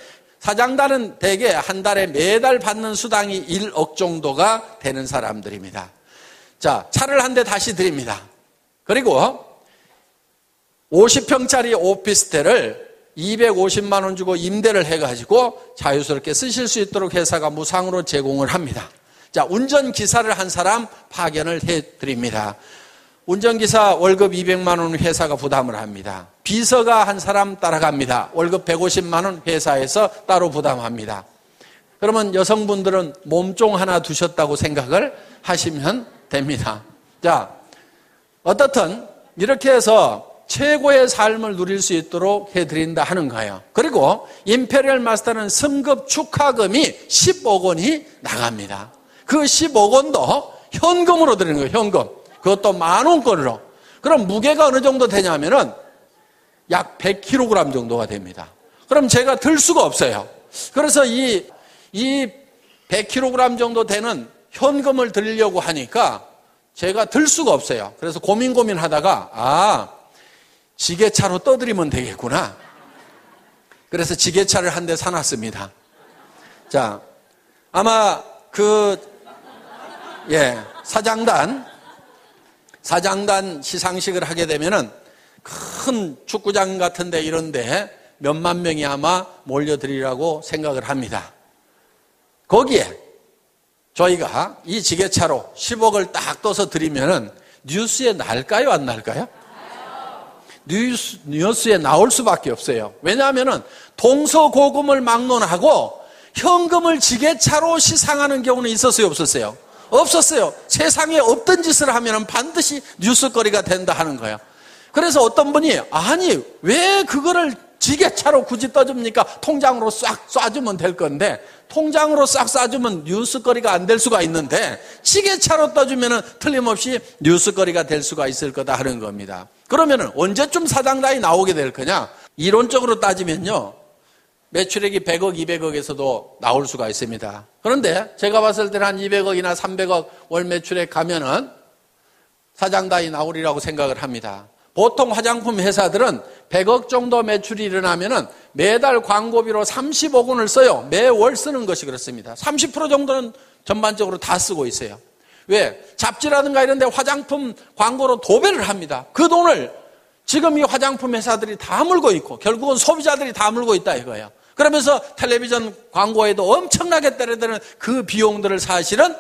사장단은 대개 한 달에 매달 받는 수당이 1억 정도가 되는 사람들입니다. 자, 차를 한 대 다시 드립니다. 그리고 50평짜리 오피스텔을 250만 원 주고 임대를 해가지고 자유스럽게 쓰실 수 있도록 회사가 무상으로 제공을 합니다. 자, 운전기사를 한 사람 파견을 해드립니다. 운전기사 월급 200만 원 회사가 부담을 합니다. 비서가 한 사람 따라갑니다. 월급 150만 원 회사에서 따로 부담합니다. 그러면 여성분들은 몸종 하나 두셨다고 생각을 하시면 됩니다. 자, 어떻든 이렇게 해서 최고의 삶을 누릴 수 있도록 해드린다 하는 거예요. 그리고 임페리얼 마스터는 승급 축하금이 10억 원이 나갑니다. 그 10억 원도 현금으로 드리는 거예요. 현금. 그것도 10,000원권으로. 그럼 무게가 어느 정도 되냐면은 약 100kg 정도가 됩니다. 그럼 제가 들 수가 없어요. 그래서 이 100kg 정도 되는 현금을 드리려고 하니까 제가 들 수가 없어요. 그래서 고민하다가 지게차로 떠드리면 되겠구나. 그래서 지게차를 한 대 사놨습니다. 자, 아마 사장단 시상식을 하게 되면은 큰 축구장 같은데 이런데 몇만 명이 아마 몰려들이라고 생각을 합니다. 거기에 저희가 이 지게차로 10억을 딱 떠서 드리면은 뉴스에 날까요, 안 날까요? 뉴스에 나올 수밖에 없어요. 왜냐하면은 동서고금을 막론하고 현금을 지게차로 시상하는 경우는 있었어요, 없었어요? 없었어요. 세상에 없던 짓을 하면은 반드시 뉴스거리가 된다 하는 거예요. 그래서 어떤 분이 아니 왜 그거를 지게차로 굳이 떠줍니까? 통장으로 싹 쏴주면 될 건데 통장으로 싹 쏴주면 뉴스거리가 안 될 수가 있는데 지게차로 떠주면은 틀림없이 뉴스거리가 될 수가 있을 거다 하는 겁니다. 그러면은 언제쯤 사장단이 나오게 될 거냐? 이론적으로 따지면요, 매출액이 100억, 200억에서도 나올 수가 있습니다. 그런데 제가 봤을 때는 한 200억이나 300억 월 매출액 가면은 사장단이 나오리라고 생각을 합니다. 보통 화장품 회사들은 100억 정도 매출이 일어나면은 매달 광고비로 30억 원을 써요. 매월 쓰는 것이 그렇습니다. 30% 정도는 전반적으로 다 쓰고 있어요. 왜? 잡지라든가 이런 데 화장품 광고로 도배를 합니다. 그 돈을 지금 이 화장품 회사들이 다 물고 있고 결국은 소비자들이 다 물고 있다 이거예요. 그러면서 텔레비전 광고에도 엄청나게 때려드는 그 비용들을 사실은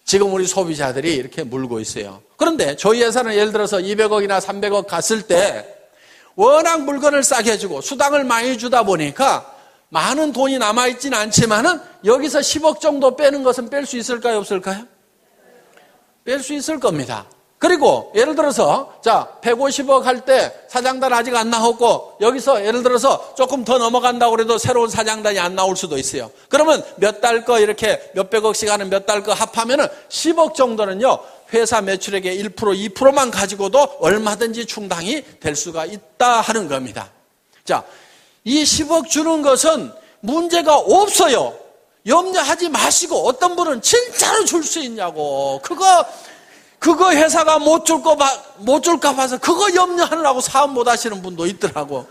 지금 우리 소비자들이 이렇게 물고 있어요. 그런데 저희 회사는 예를 들어서 200억이나 300억 갔을 때 워낙 물건을 싸게 해주고 수당을 많이 주다 보니까 많은 돈이 남아있지는 않지만은 여기서 10억 정도 빼는 것은 뺄 수 있을까요, 없을까요? 뺄 수 있을 겁니다. 그리고 예를 들어서 150억 할 때 사장단 아직 안 나왔고 여기서 예를 들어서 조금 더 넘어간다고 해도 새로운 사장단이 안 나올 수도 있어요. 그러면 몇 달 거 이렇게 몇백억씩 하는 몇 달 거 합하면은 10억 정도는요, 회사 매출액의 1%, 2%만 가지고도 얼마든지 충당이 될 수가 있다 하는 겁니다. 자, 이 10억 주는 것은 문제가 없어요. 염려하지 마시고, 어떤 분은 진짜로 줄 수 있냐고. 그거 회사가 못 줄까 봐서 그거 염려하느라고 사업 못 하시는 분도 있더라고.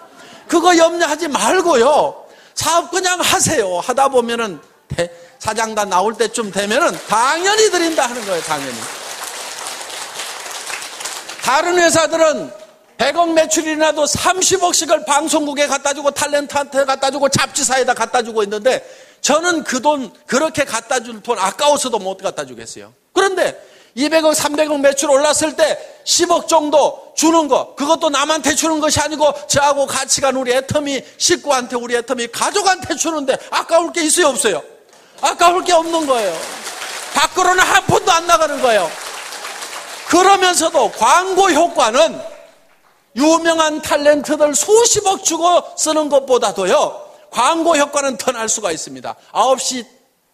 그거 염려하지 말고요, 사업 그냥 하세요. 하다 보면은 사장단 나올 때쯤 되면은 당연히 드린다 하는 거예요, 당연히. 다른 회사들은 100억 매출이 나도 30억씩을 방송국에 갖다 주고 탤런트한테 갖다 주고 잡지사에다 갖다 주고 있는데 저는 그 돈, 그렇게 갖다 줄 돈 아까워서도 못 갖다 주겠어요. 그런데 200억, 300억 매출 올랐을 때 10억 정도 주는 거, 그것도 남한테 주는 것이 아니고 저하고 같이 간 우리 애터미 식구한테, 우리 애터미 가족한테 주는데 아까울 게 있어요, 없어요? 아까울 게 없는 거예요. 밖으로는 한 푼도 안 나가는 거예요. 그러면서도 광고 효과는 유명한 탤런트들 수십억 주고 쓰는 것보다도요, 광고 효과는 더 날 수가 있습니다. 9시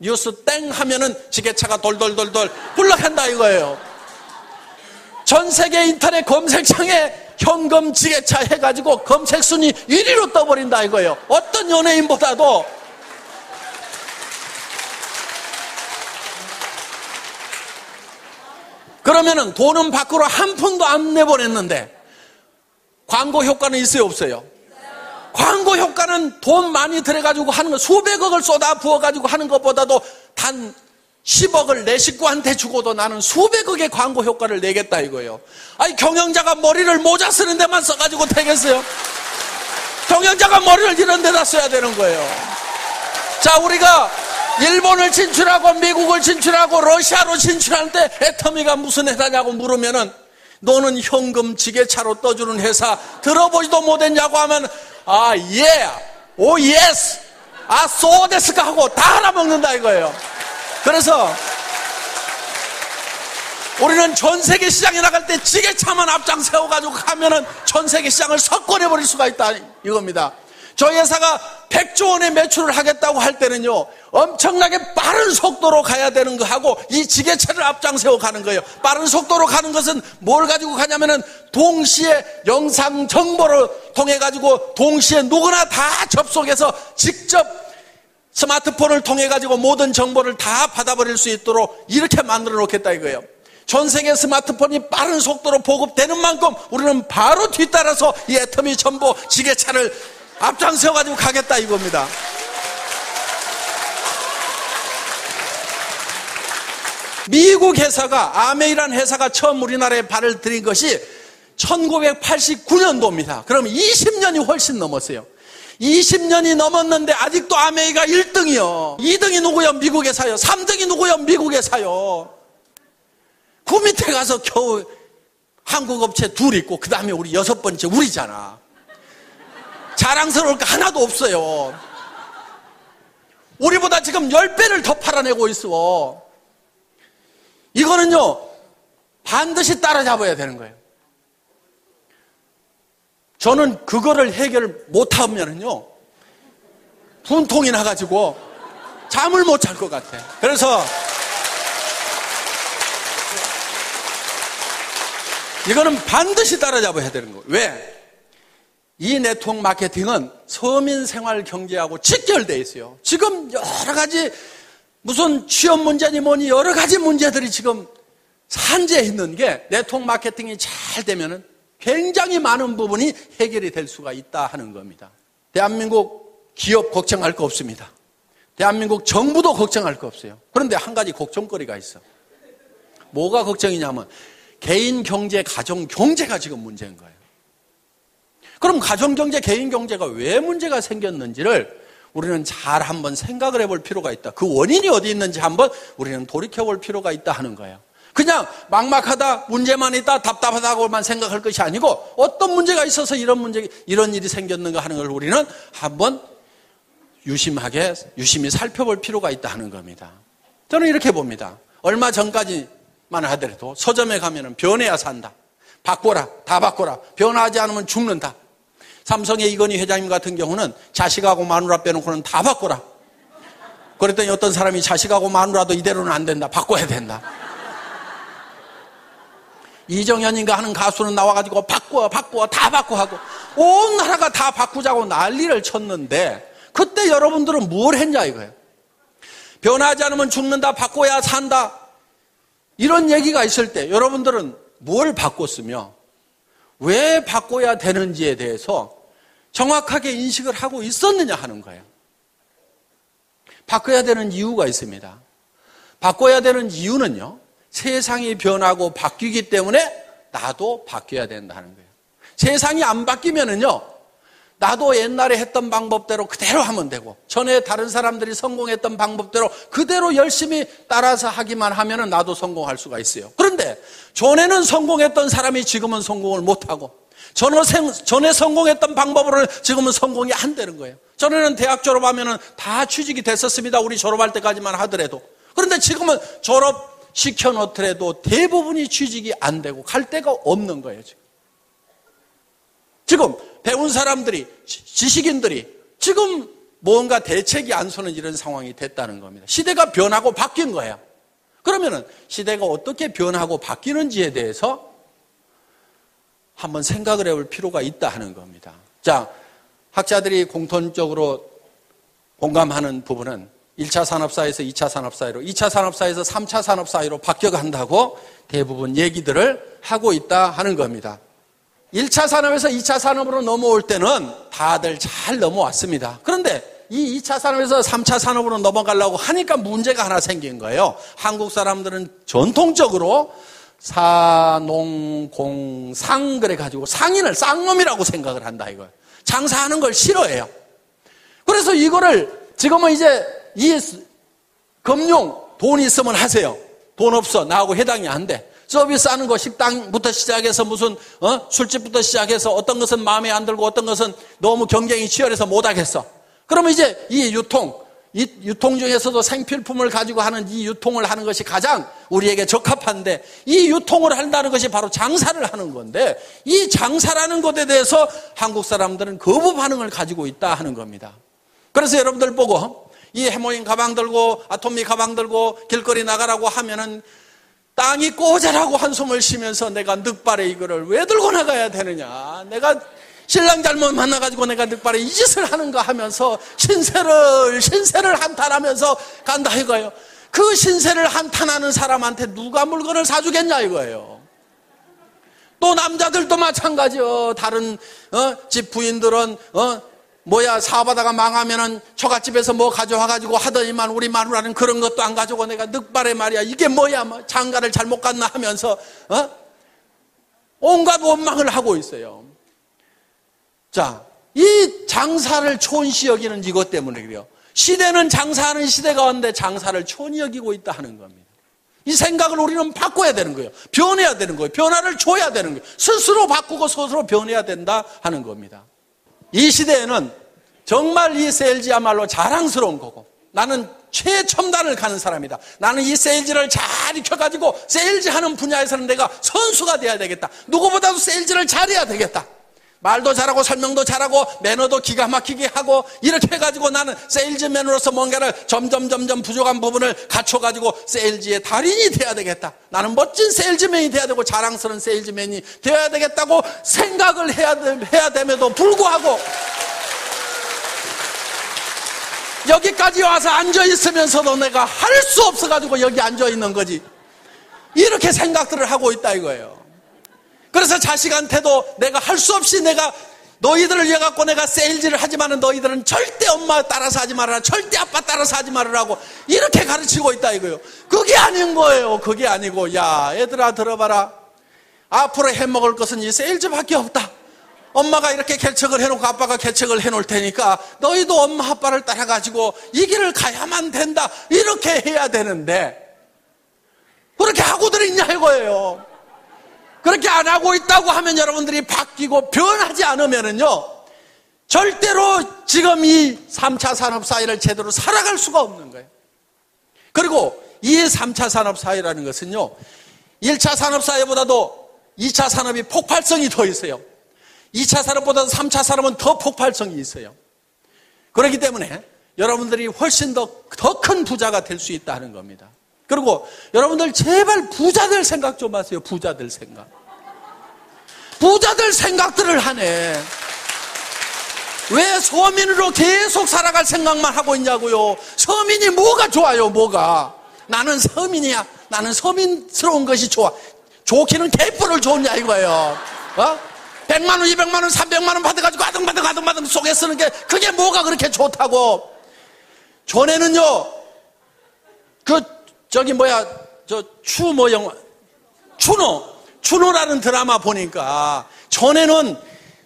뉴스 땡 하면은 지게차가 돌돌돌돌 굴러간다 이거예요. 전 세계 인터넷 검색창에 현금 지게차 해가지고 검색 순위 1위로 떠버린다 이거예요. 어떤 연예인보다도. 그러면은 돈은 밖으로 한 푼도 안 내보냈는데 광고 효과는 있어요, 없어요? 광고 효과는 돈 많이 들여가지고 하는 거, 수백억을 쏟아 부어가지고 하는 것보다도 단 10억을 내 식구한테 주고도 나는 수백억의 광고 효과를 내겠다 이거예요. 아니, 경영자가 머리를 모자 쓰는 데만 써가지고 되겠어요? 경영자가 머리를 이런 데다 써야 되는 거예요. 자, 우리가 일본을 진출하고 미국을 진출하고 러시아로 진출할 때 애터미가 무슨 회사냐고 물으면은 너는 현금 지게차로 떠주는 회사 들어보지도 못했냐고 하면 아, 예, 오, 예스, 아, 소데스까 하고 다 알아먹는다 이거예요. 그래서 우리는 전 세계 시장에 나갈 때 지게차만 앞장 세워가지고 가면은 전 세계 시장을 석권해버릴 수가 있다 이겁니다. 저희 회사가 100조 원의 매출을 하겠다고 할 때는요, 엄청나게 빠른 속도로 가야 되는 거 하고 이 지게차를 앞장 세워 가는 거예요. 빠른 속도로 가는 것은 뭘 가지고 가냐면은 동시에 영상 정보를 통해 가지고 동시에 누구나 다 접속해서 직접 스마트폰을 통해 가지고 모든 정보를 다 받아버릴 수 있도록 이렇게 만들어 놓겠다 이거예요. 전 세계 스마트폰이 빠른 속도로 보급되는 만큼 우리는 바로 뒤따라서 이 애터미 정보 지게차를 앞장서 가지고 가겠다 이겁니다. 미국 회사가, 아메이라는 회사가 처음 우리나라에 발을 들인 것이 1989년도입니다. 그러면 20년이 훨씬 넘었어요. 20년이 넘었는데 아직도 아메이가 1등이요. 2등이 누구요? 미국 회사요. 3등이 누구요? 미국 회사요. 그 밑에 가서 겨우 한국 업체 둘 있고 그 다음에 우리 6번째 우리잖아. 자랑스러울 거 하나도 없어요. 우리보다 지금 10배를 더 팔아내고 있어. 이거는요, 반드시 따라잡아야 되는 거예요. 저는 그거를 해결 못하면은요, 분통이 나가지고 잠을 못 잘 것 같아. 그래서 이거는 반드시 따라잡아야 되는 거예요. 왜? 이 네트워크 마케팅은 서민 생활 경제하고 직결되어 있어요. 지금 여러 가지 무슨 취업 문제니 뭐니 여러 가지 문제들이 지금 산재해 있는 게 네트워크 마케팅이 잘 되면은 굉장히 많은 부분이 해결이 될 수가 있다 하는 겁니다. 대한민국 기업 걱정할 거 없습니다. 대한민국 정부도 걱정할 거 없어요. 그런데 한 가지 걱정거리가 있어. 뭐가 걱정이냐면 개인 경제, 가정 경제가 지금 문제인 거예요. 그럼 가정 경제, 개인 경제가 왜 문제가 생겼는지를 우리는 잘 한번 생각을 해볼 필요가 있다. 그 원인이 어디 있는지 한번 우리는 돌이켜볼 필요가 있다 하는 거예요. 그냥 막막하다, 문제만 있다, 답답하다고만 생각할 것이 아니고 어떤 문제가 있어서 이런 일이 생겼는가 하는 걸 우리는 한번 유심히 살펴볼 필요가 있다 하는 겁니다. 저는 이렇게 봅니다. 얼마 전까지만 하더라도 서점에 가면은 변해야 산다. 바꿔라, 다 바꿔라. 변하지 않으면 죽는다. 삼성의 이건희 회장님 같은 경우는 자식하고 마누라 빼놓고는 다 바꿔라. 그랬더니 어떤 사람이 자식하고 마누라도 이대로는 안 된다. 바꿔야 된다. 이정현인가 하는 가수는 나와가지고 바꿔 다 바꿔 하고 온 나라가 다 바꾸자고 난리를 쳤는데 그때 여러분들은 뭘 했냐 이거예요. 변하지 않으면 죽는다, 바꿔야 산다, 이런 얘기가 있을 때 여러분들은 뭘 바꿨으며 왜 바꿔야 되는지에 대해서 정확하게 인식을 하고 있었느냐 하는 거예요. 바꿔야 되는 이유가 있습니다. 바꿔야 되는 이유는요, 세상이 변하고 바뀌기 때문에 나도 바뀌어야 된다 하는 거예요. 세상이 안 바뀌면은요, 나도 옛날에 했던 방법대로 그대로 하면 되고, 전에 다른 사람들이 성공했던 방법대로 그대로 열심히 따라서 하기만 하면은 나도 성공할 수가 있어요. 그런데 전에는 성공했던 사람이 지금은 성공을 못하고, 전에 성공했던 방법으로는 지금은 성공이 안 되는 거예요. 전에는 대학 졸업하면은 다 취직이 됐었습니다. 우리 졸업할 때까지만 하더라도. 그런데 지금은 졸업시켜 놓더라도 대부분이 취직이 안 되고 갈 데가 없는 거예요, 지금 배운 사람들이, 지식인들이 지금 뭔가 대책이 안 서는 이런 상황이 됐다는 겁니다. 시대가 변하고 바뀐 거예요. 그러면은 시대가 어떻게 변하고 바뀌는지에 대해서 한번 생각을 해볼 필요가 있다 하는 겁니다. 자, 학자들이 공통적으로 공감하는 부분은 1차 산업사회에서 2차 산업사회로, 2차 산업사회에서 3차 산업사회로 바뀌어간다고 대부분 얘기들을 하고 있다 하는 겁니다. 1차 산업에서 2차 산업으로 넘어올 때는 다들 잘 넘어왔습니다. 그런데 이 2차 산업에서 3차 산업으로 넘어가려고 하니까 문제가 하나 생긴 거예요. 한국 사람들은 전통적으로 사농공상 그래가지고 상인을 쌍놈이라고 생각을 한다 이거예요. 장사하는 걸 싫어해요. 그래서 이거를 지금은 이제 이 금융 돈 있으면 하세요. 돈 없어 나하고 해당이 안 돼. 서비스하는 거 식당부터 시작해서 무슨 술집부터 시작해서 어떤 것은 마음에 안 들고 어떤 것은 너무 경쟁이 치열해서 못 하겠어. 그러면 이제 이 유통 중에서도 생필품을 가지고 하는 이 유통을 하는 것이 가장 우리에게 적합한데 이 유통을 한다는 것이 바로 장사를 하는 건데 이 장사라는 것에 대해서 한국 사람들은 거부 반응을 가지고 있다 하는 겁니다. 그래서 여러분들 보고 이 해모인 가방 들고 아토미 가방 들고 길거리 나가라고 하면은 땅이 꼬자라고 한숨을 쉬면서 내가 늑발에 이거를 왜 들고 나가야 되느냐. 내가 신랑 잘못 만나가지고 내가 늑발에 이 짓을 하는가 하면서 신세를 한탄하면서 간다 이거예요. 그 신세를 한탄하는 사람한테 누가 물건을 사주겠냐 이거예요. 또 남자들도 마찬가지요. 다른 집 부인들은 사업하다가 망하면은 처갓집에서 뭐 가져와가지고 하더니만 우리 마누라는 그런 것도 안 가져오고 내가 늑발에 말이야 이게 뭐야 장가를 잘못 갔나 하면서 온갖 원망을 하고 있어요. 자, 이 장사를 촌시 여기는 이것 때문에 그래요. 시대는 장사하는 시대가 왔는데 장사를 촌히 여기고 있다 하는 겁니다. 이 생각을 우리는 바꿔야 되는 거예요. 변해야 되는 거예요. 변화를 줘야 되는 거예요. 스스로 바꾸고 스스로 변해야 된다 하는 겁니다. 이 시대에는 정말 이 세일즈야말로 자랑스러운 거고 나는 최첨단을 가는 사람이다. 나는 이 세일즈를 잘 익혀가지고 세일즈하는 분야에서는 내가 선수가 돼야 되겠다. 누구보다도 세일즈를 잘해야 되겠다. 말도 잘하고 설명도 잘하고 매너도 기가 막히게 하고 이렇게 해가지고 나는 세일즈맨으로서 뭔가를 점점 부족한 부분을 갖춰가지고 세일즈의 달인이 돼야 되겠다. 나는 멋진 세일즈맨이 돼야 되고 자랑스러운 세일즈맨이 되어야 되겠다고 생각을 해야 됨에도 불구하고 여기까지 와서 앉아있으면서도 내가 할 수 없어가지고 여기 앉아있는 거지. 이렇게 생각들을 하고 있다 이거예요. 그래서 자식한테도 내가 할 수 없이 내가 너희들을 위해 갖고 내가 세일즈를 하지만은 너희들은 절대 엄마 따라서 하지 말아라. 절대 아빠 따라서 하지 말으라고 이렇게 가르치고 있다 이거예요. 그게 아닌 거예요. 그게 아니고 야 얘들아 들어봐라. 앞으로 해먹을 것은 이 세일즈밖에 없다. 엄마가 이렇게 개척을 해놓고 아빠가 개척을 해놓을 테니까 너희도 엄마 아빠를 따라가지고 이 길을 가야만 된다. 이렇게 해야 되는데 그렇게 하고들 있냐 이거예요. 그렇게 안 하고 있다고 하면 여러분들이 바뀌고 변하지 않으면은요 절대로 지금 이 3차 산업 사회를 제대로 살아갈 수가 없는 거예요. 그리고 이 3차 산업 사회라는 것은요 1차 산업 사회보다도 2차 산업이 폭발성이 더 있어요. 2차 산업보다도 3차 산업은 더 폭발성이 있어요. 그렇기 때문에 여러분들이 훨씬 더 큰 부자가 될 수 있다는 겁니다. 그리고 여러분들 제발 부자 될 생각 좀 하세요. 부자 될 생각. 부자 될 생각들을 하네. 왜 서민으로 계속 살아갈 생각만 하고 있냐고요. 서민이 뭐가 좋아요. 뭐가. 나는 서민이야. 나는 서민스러운 것이 좋아. 좋기는 개뿔을 좋냐 이거예요. 100만 원, 200만 원, 300만 원 받아가지고 아등바등 속에 쓰는 게 그게 뭐가 그렇게 좋다고. 전에는요 추노라는 드라마 보니까 전에는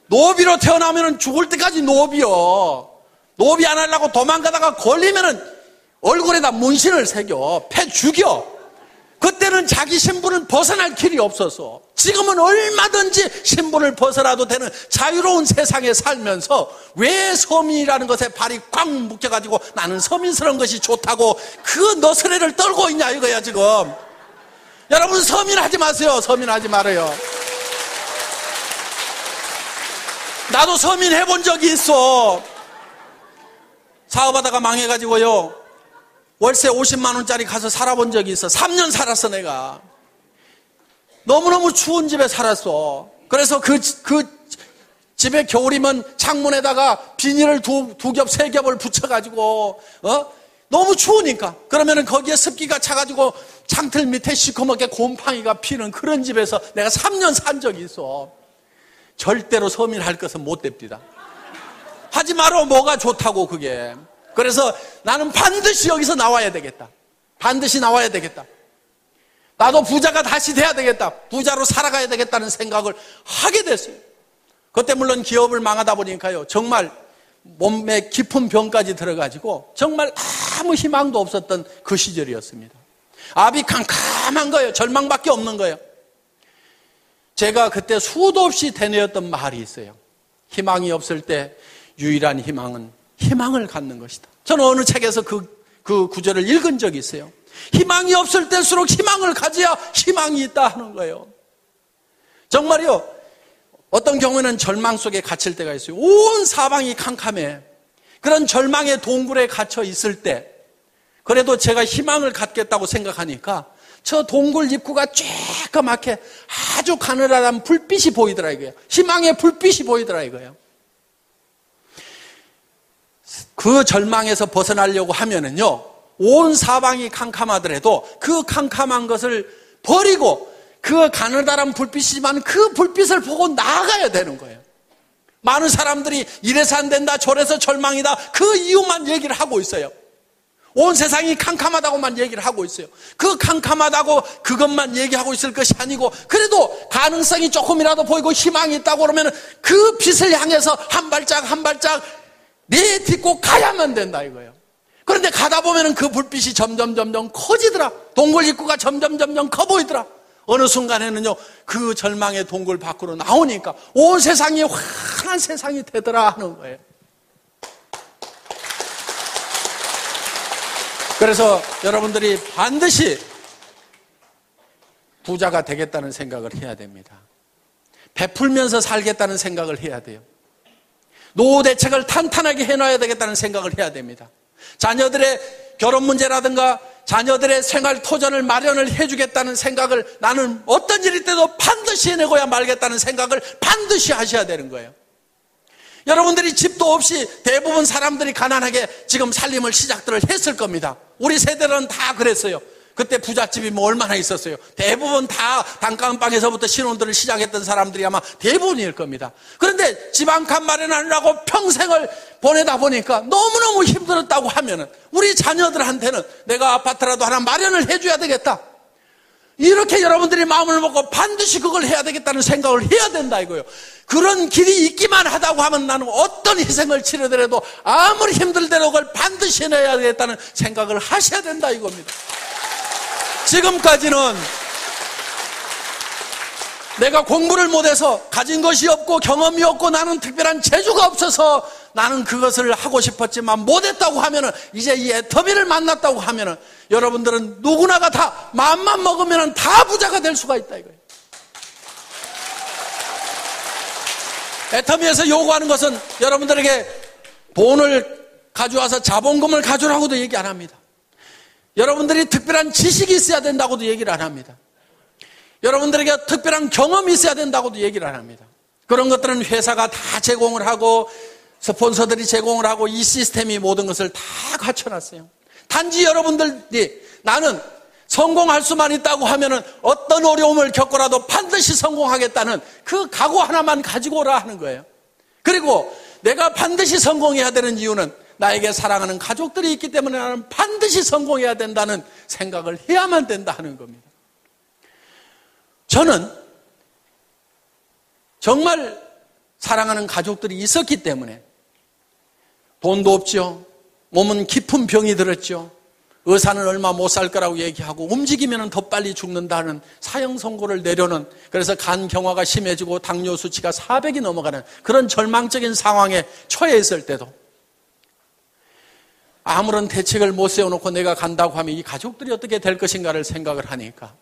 노비로 태어나면은 죽을 때까지 노비요. 노비 안 하려고 도망가다가 걸리면은 얼굴에다 문신을 새겨 패 죽여. 그때는 자기 신분을 벗어날 길이 없어서 지금은 얼마든지 신분을 벗어나도 되는 자유로운 세상에 살면서 왜 서민이라는 것에 발이 꽉 묶여가지고 나는 서민스러운 것이 좋다고 그 너스레를 떨고 있냐 이거야 지금. 여러분 서민하지 마세요. 서민하지 말아요. 나도 서민 해본 적이 있어. 사업하다가 망해가지고요 월세 50만 원짜리 가서 살아본 적이 있어. 3년 살았어 내가. 너무너무 추운 집에 살았어. 그래서 그 집에 겨울이면 창문에다가 비닐을 두 겹, 세 겹을 붙여가지고 너무 추우니까 그러면은 거기에 습기가 차가지고 창틀 밑에 시커멓게 곰팡이가 피는 그런 집에서 내가 3년 산 적이 있어. 절대로 서민할 것은 못 됩니다. 하지 마라. 뭐가 좋다고 그게. 그래서 나는 반드시 여기서 나와야 되겠다. 반드시 나와야 되겠다. 나도 부자가 다시 돼야 되겠다. 부자로 살아가야 되겠다는 생각을 하게 됐어요. 그때 물론 기업을 망하다 보니까요, 정말 몸에 깊은 병까지 들어가지고 정말 아무 희망도 없었던 그 시절이었습니다. 앞이 캄캄한 거예요. 절망밖에 없는 거예요. 제가 그때 수도 없이 되뇌었던 말이 있어요. 희망이 없을 때 유일한 희망은 희망을 갖는 것이다. 저는 어느 책에서 그 구절을 읽은 적이 있어요. 희망이 없을 때일수록 희망을 가져야 희망이 있다 하는 거예요. 정말요. 어떤 경우에는 절망 속에 갇힐 때가 있어요. 온 사방이 캄캄해. 그런 절망의 동굴에 갇혀 있을 때 그래도 제가 희망을 갖겠다고 생각하니까 저 동굴 입구가 쬐끄맣게 아주 가느다란 불빛이 보이더라 이거예요. 희망의 불빛이 보이더라 이거예요. 그 절망에서 벗어나려고 하면은요, 온 사방이 캄캄하더라도 그 캄캄한 것을 버리고 그 가느다란 불빛이지만 그 불빛을 보고 나아가야 되는 거예요. 많은 사람들이 이래서 안 된다, 저래서 절망이다, 그 이유만 얘기를 하고 있어요. 온 세상이 캄캄하다고만 얘기를 하고 있어요. 그 캄캄하다고 그것만 얘기하고 있을 것이 아니고 그래도 가능성이 조금이라도 보이고 희망이 있다고 그러면 그 빛을 향해서 한 발짝 한 발짝 내딛고 가야만 된다 이거예요. 그런데 가다 보면 그 불빛이 점점 커지더라. 동굴 입구가 점점 커 보이더라. 어느 순간에는요, 그 절망의 동굴 밖으로 나오니까 온 세상이 환한 세상이 되더라 하는 거예요. 그래서 여러분들이 반드시 부자가 되겠다는 생각을 해야 됩니다. 베풀면서 살겠다는 생각을 해야 돼요. 노후 대책을 탄탄하게 해놔야 되겠다는 생각을 해야 됩니다. 자녀들의 결혼 문제라든가 자녀들의 생활 토전을 마련을 해주겠다는 생각을 나는 어떤 일일 때도 반드시 해내고야 말겠다는 생각을 반드시 하셔야 되는 거예요. 여러분들이 집도 없이 대부분 사람들이 가난하게 지금 살림을 시작들을 했을 겁니다. 우리 세대는 다 그랬어요. 그때 부잣집이 뭐 얼마나 있었어요. 대부분 다 단칸방에서부터 신혼들을 시작했던 사람들이 아마 대부분일 겁니다. 그런데 집 한 칸 마련하느라고 평생을 보내다 보니까 너무너무 힘들었다고 하면은 우리 자녀들한테는 내가 아파트라도 하나 마련을 해줘야 되겠다. 이렇게 여러분들이 마음을 먹고 반드시 그걸 해야 되겠다는 생각을 해야 된다 이거예요. 그런 길이 있기만 하다고 하면 나는 어떤 희생을 치르더라도 아무리 힘들더라도 그걸 반드시 해내야 되겠다는 생각을 하셔야 된다 이겁니다. 지금까지는 내가 공부를 못해서 가진 것이 없고 경험이 없고 나는 특별한 재주가 없어서 나는 그것을 하고 싶었지만 못했다고 하면은 이제 이 애터미를 만났다고 하면은 여러분들은 누구나가 다 마음만 먹으면 다 부자가 될 수가 있다 이거예요. 애터미에서 요구하는 것은 여러분들에게 돈을 가져와서 자본금을 가져오라고도 얘기 안 합니다. 여러분들이 특별한 지식이 있어야 된다고도 얘기를 안 합니다. 여러분들에게 특별한 경험이 있어야 된다고도 얘기를 안 합니다. 그런 것들은 회사가 다 제공을 하고 스폰서들이 제공을 하고 이 시스템이 모든 것을 다 갖춰놨어요. 단지 여러분들이 나는 성공할 수만 있다고 하면은 어떤 어려움을 겪고라도 반드시 성공하겠다는 그 각오 하나만 가지고 오라 하는 거예요. 그리고 내가 반드시 성공해야 되는 이유는 나에게 사랑하는 가족들이 있기 때문에 나는 반드시 성공해야 된다는 생각을 해야만 된다 하는 겁니다. 저는 정말 사랑하는 가족들이 있었기 때문에 돈도 없죠. 몸은 깊은 병이 들었죠. 의사는 얼마 못 살 거라고 얘기하고 움직이면 더 빨리 죽는다는 사형 선고를 내려는, 그래서 간 경화가 심해지고 당뇨 수치가 400이 넘어가는 그런 절망적인 상황에 처해 있을 때도 아무런 대책을 못 세워놓고 내가 간다고 하면 이 가족들이 어떻게 될 것인가를 생각을 하니까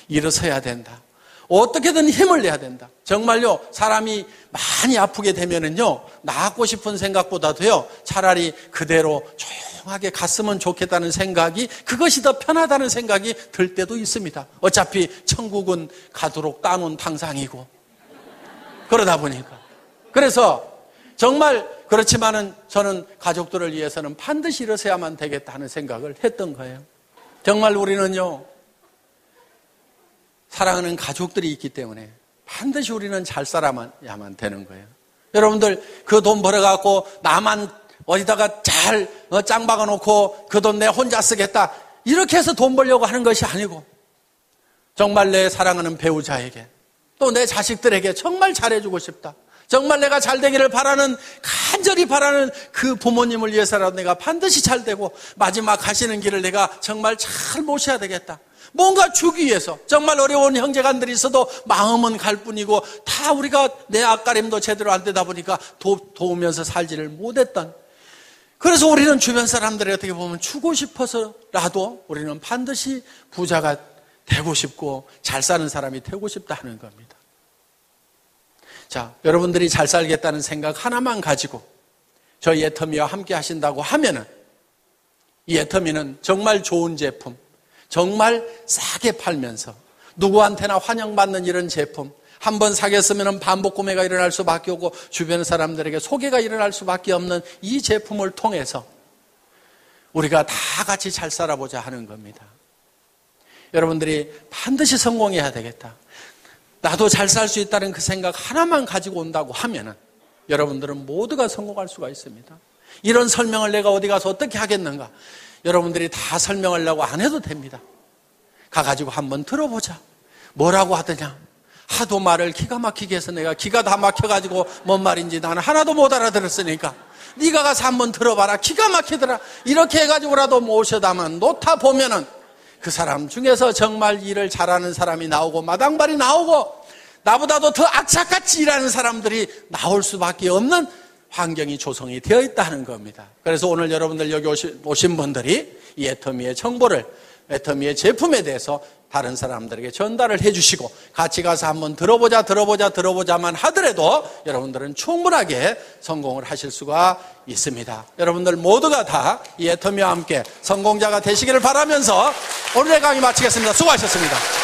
일어서야 된다. 어떻게든 힘을 내야 된다. 정말요, 사람이 많이 아프게 되면은요, 나았고 싶은 생각보다도요, 차라리 그대로 조용하게 갔으면 좋겠다는 생각이, 그것이 더 편하다는 생각이 들 때도 있습니다. 어차피 천국은 가도록 따놓은 탕상이고. 그러다 보니까. 그래서 정말 그렇지만은 저는 가족들을 위해서는 반드시 일어서야만 되겠다 하는 생각을 했던 거예요. 정말 우리는요, 사랑하는 가족들이 있기 때문에 반드시 우리는 잘 살아야만 되는 거예요. 여러분들 그 돈 벌어갖고 나만 어디다가 잘 짱 박아놓고 그 돈 내 혼자 쓰겠다 이렇게 해서 돈 벌려고 하는 것이 아니고 정말 내 사랑하는 배우자에게 또 내 자식들에게 정말 잘해주고 싶다. 정말 내가 잘 되기를 바라는 간절히 바라는 그 부모님을 위해서라도 내가 반드시 잘 되고 마지막 가시는 길을 내가 정말 잘 모셔야 되겠다. 뭔가 주기 위해서 정말 어려운 형제간들이 있어도 마음은 갈 뿐이고 다 우리가 내 앞가림도 제대로 안 되다 보니까 도우면서 살지를 못했던 그래서 우리는 주변 사람들이 어떻게 보면 주고 싶어서라도 우리는 반드시 부자가 되고 싶고 잘 사는 사람이 되고 싶다 하는 겁니다. 자, 여러분들이 잘 살겠다는 생각 하나만 가지고 저희 애터미와 함께 하신다고 하면은 이 애터미는 정말 좋은 제품, 정말 싸게 팔면서 누구한테나 환영받는 이런 제품 한번 사겠으면 반복 구매가 일어날 수밖에 없고 주변 사람들에게 소개가 일어날 수밖에 없는 이 제품을 통해서 우리가 다 같이 잘 살아보자 하는 겁니다. 여러분들이 반드시 성공해야 되겠다. 나도 잘 살 수 있다는 그 생각 하나만 가지고 온다고 하면은 여러분들은 모두가 성공할 수가 있습니다. 이런 설명을 내가 어디 가서 어떻게 하겠는가? 여러분들이 다 설명하려고 안 해도 됩니다. 가가지고 한번 들어보자. 뭐라고 하더냐? 하도 말을 기가 막히게 해서 내가 기가 다 막혀가지고 뭔 말인지 나는 하나도 못 알아들었으니까 네가 가서 한번 들어봐라. 기가 막히더라. 이렇게 해가지고라도 모셔다만 놓다 보면은 그 사람 중에서 정말 일을 잘하는 사람이 나오고 마당발이 나오고 나보다도 더 악착같이 일하는 사람들이 나올 수밖에 없는 환경이 조성이 되어 있다는 겁니다. 그래서 오늘 여러분들 여기 오신 분들이 이 애터미의 정보를 애터미의 제품에 대해서 다른 사람들에게 전달을 해주시고 같이 가서 한번 들어보자만 하더라도 여러분들은 충분하게 성공을 하실 수가 있습니다. 여러분들 모두가 다 이 애터미와 함께 성공자가 되시기를 바라면서 오늘의 강의 마치겠습니다. 수고하셨습니다.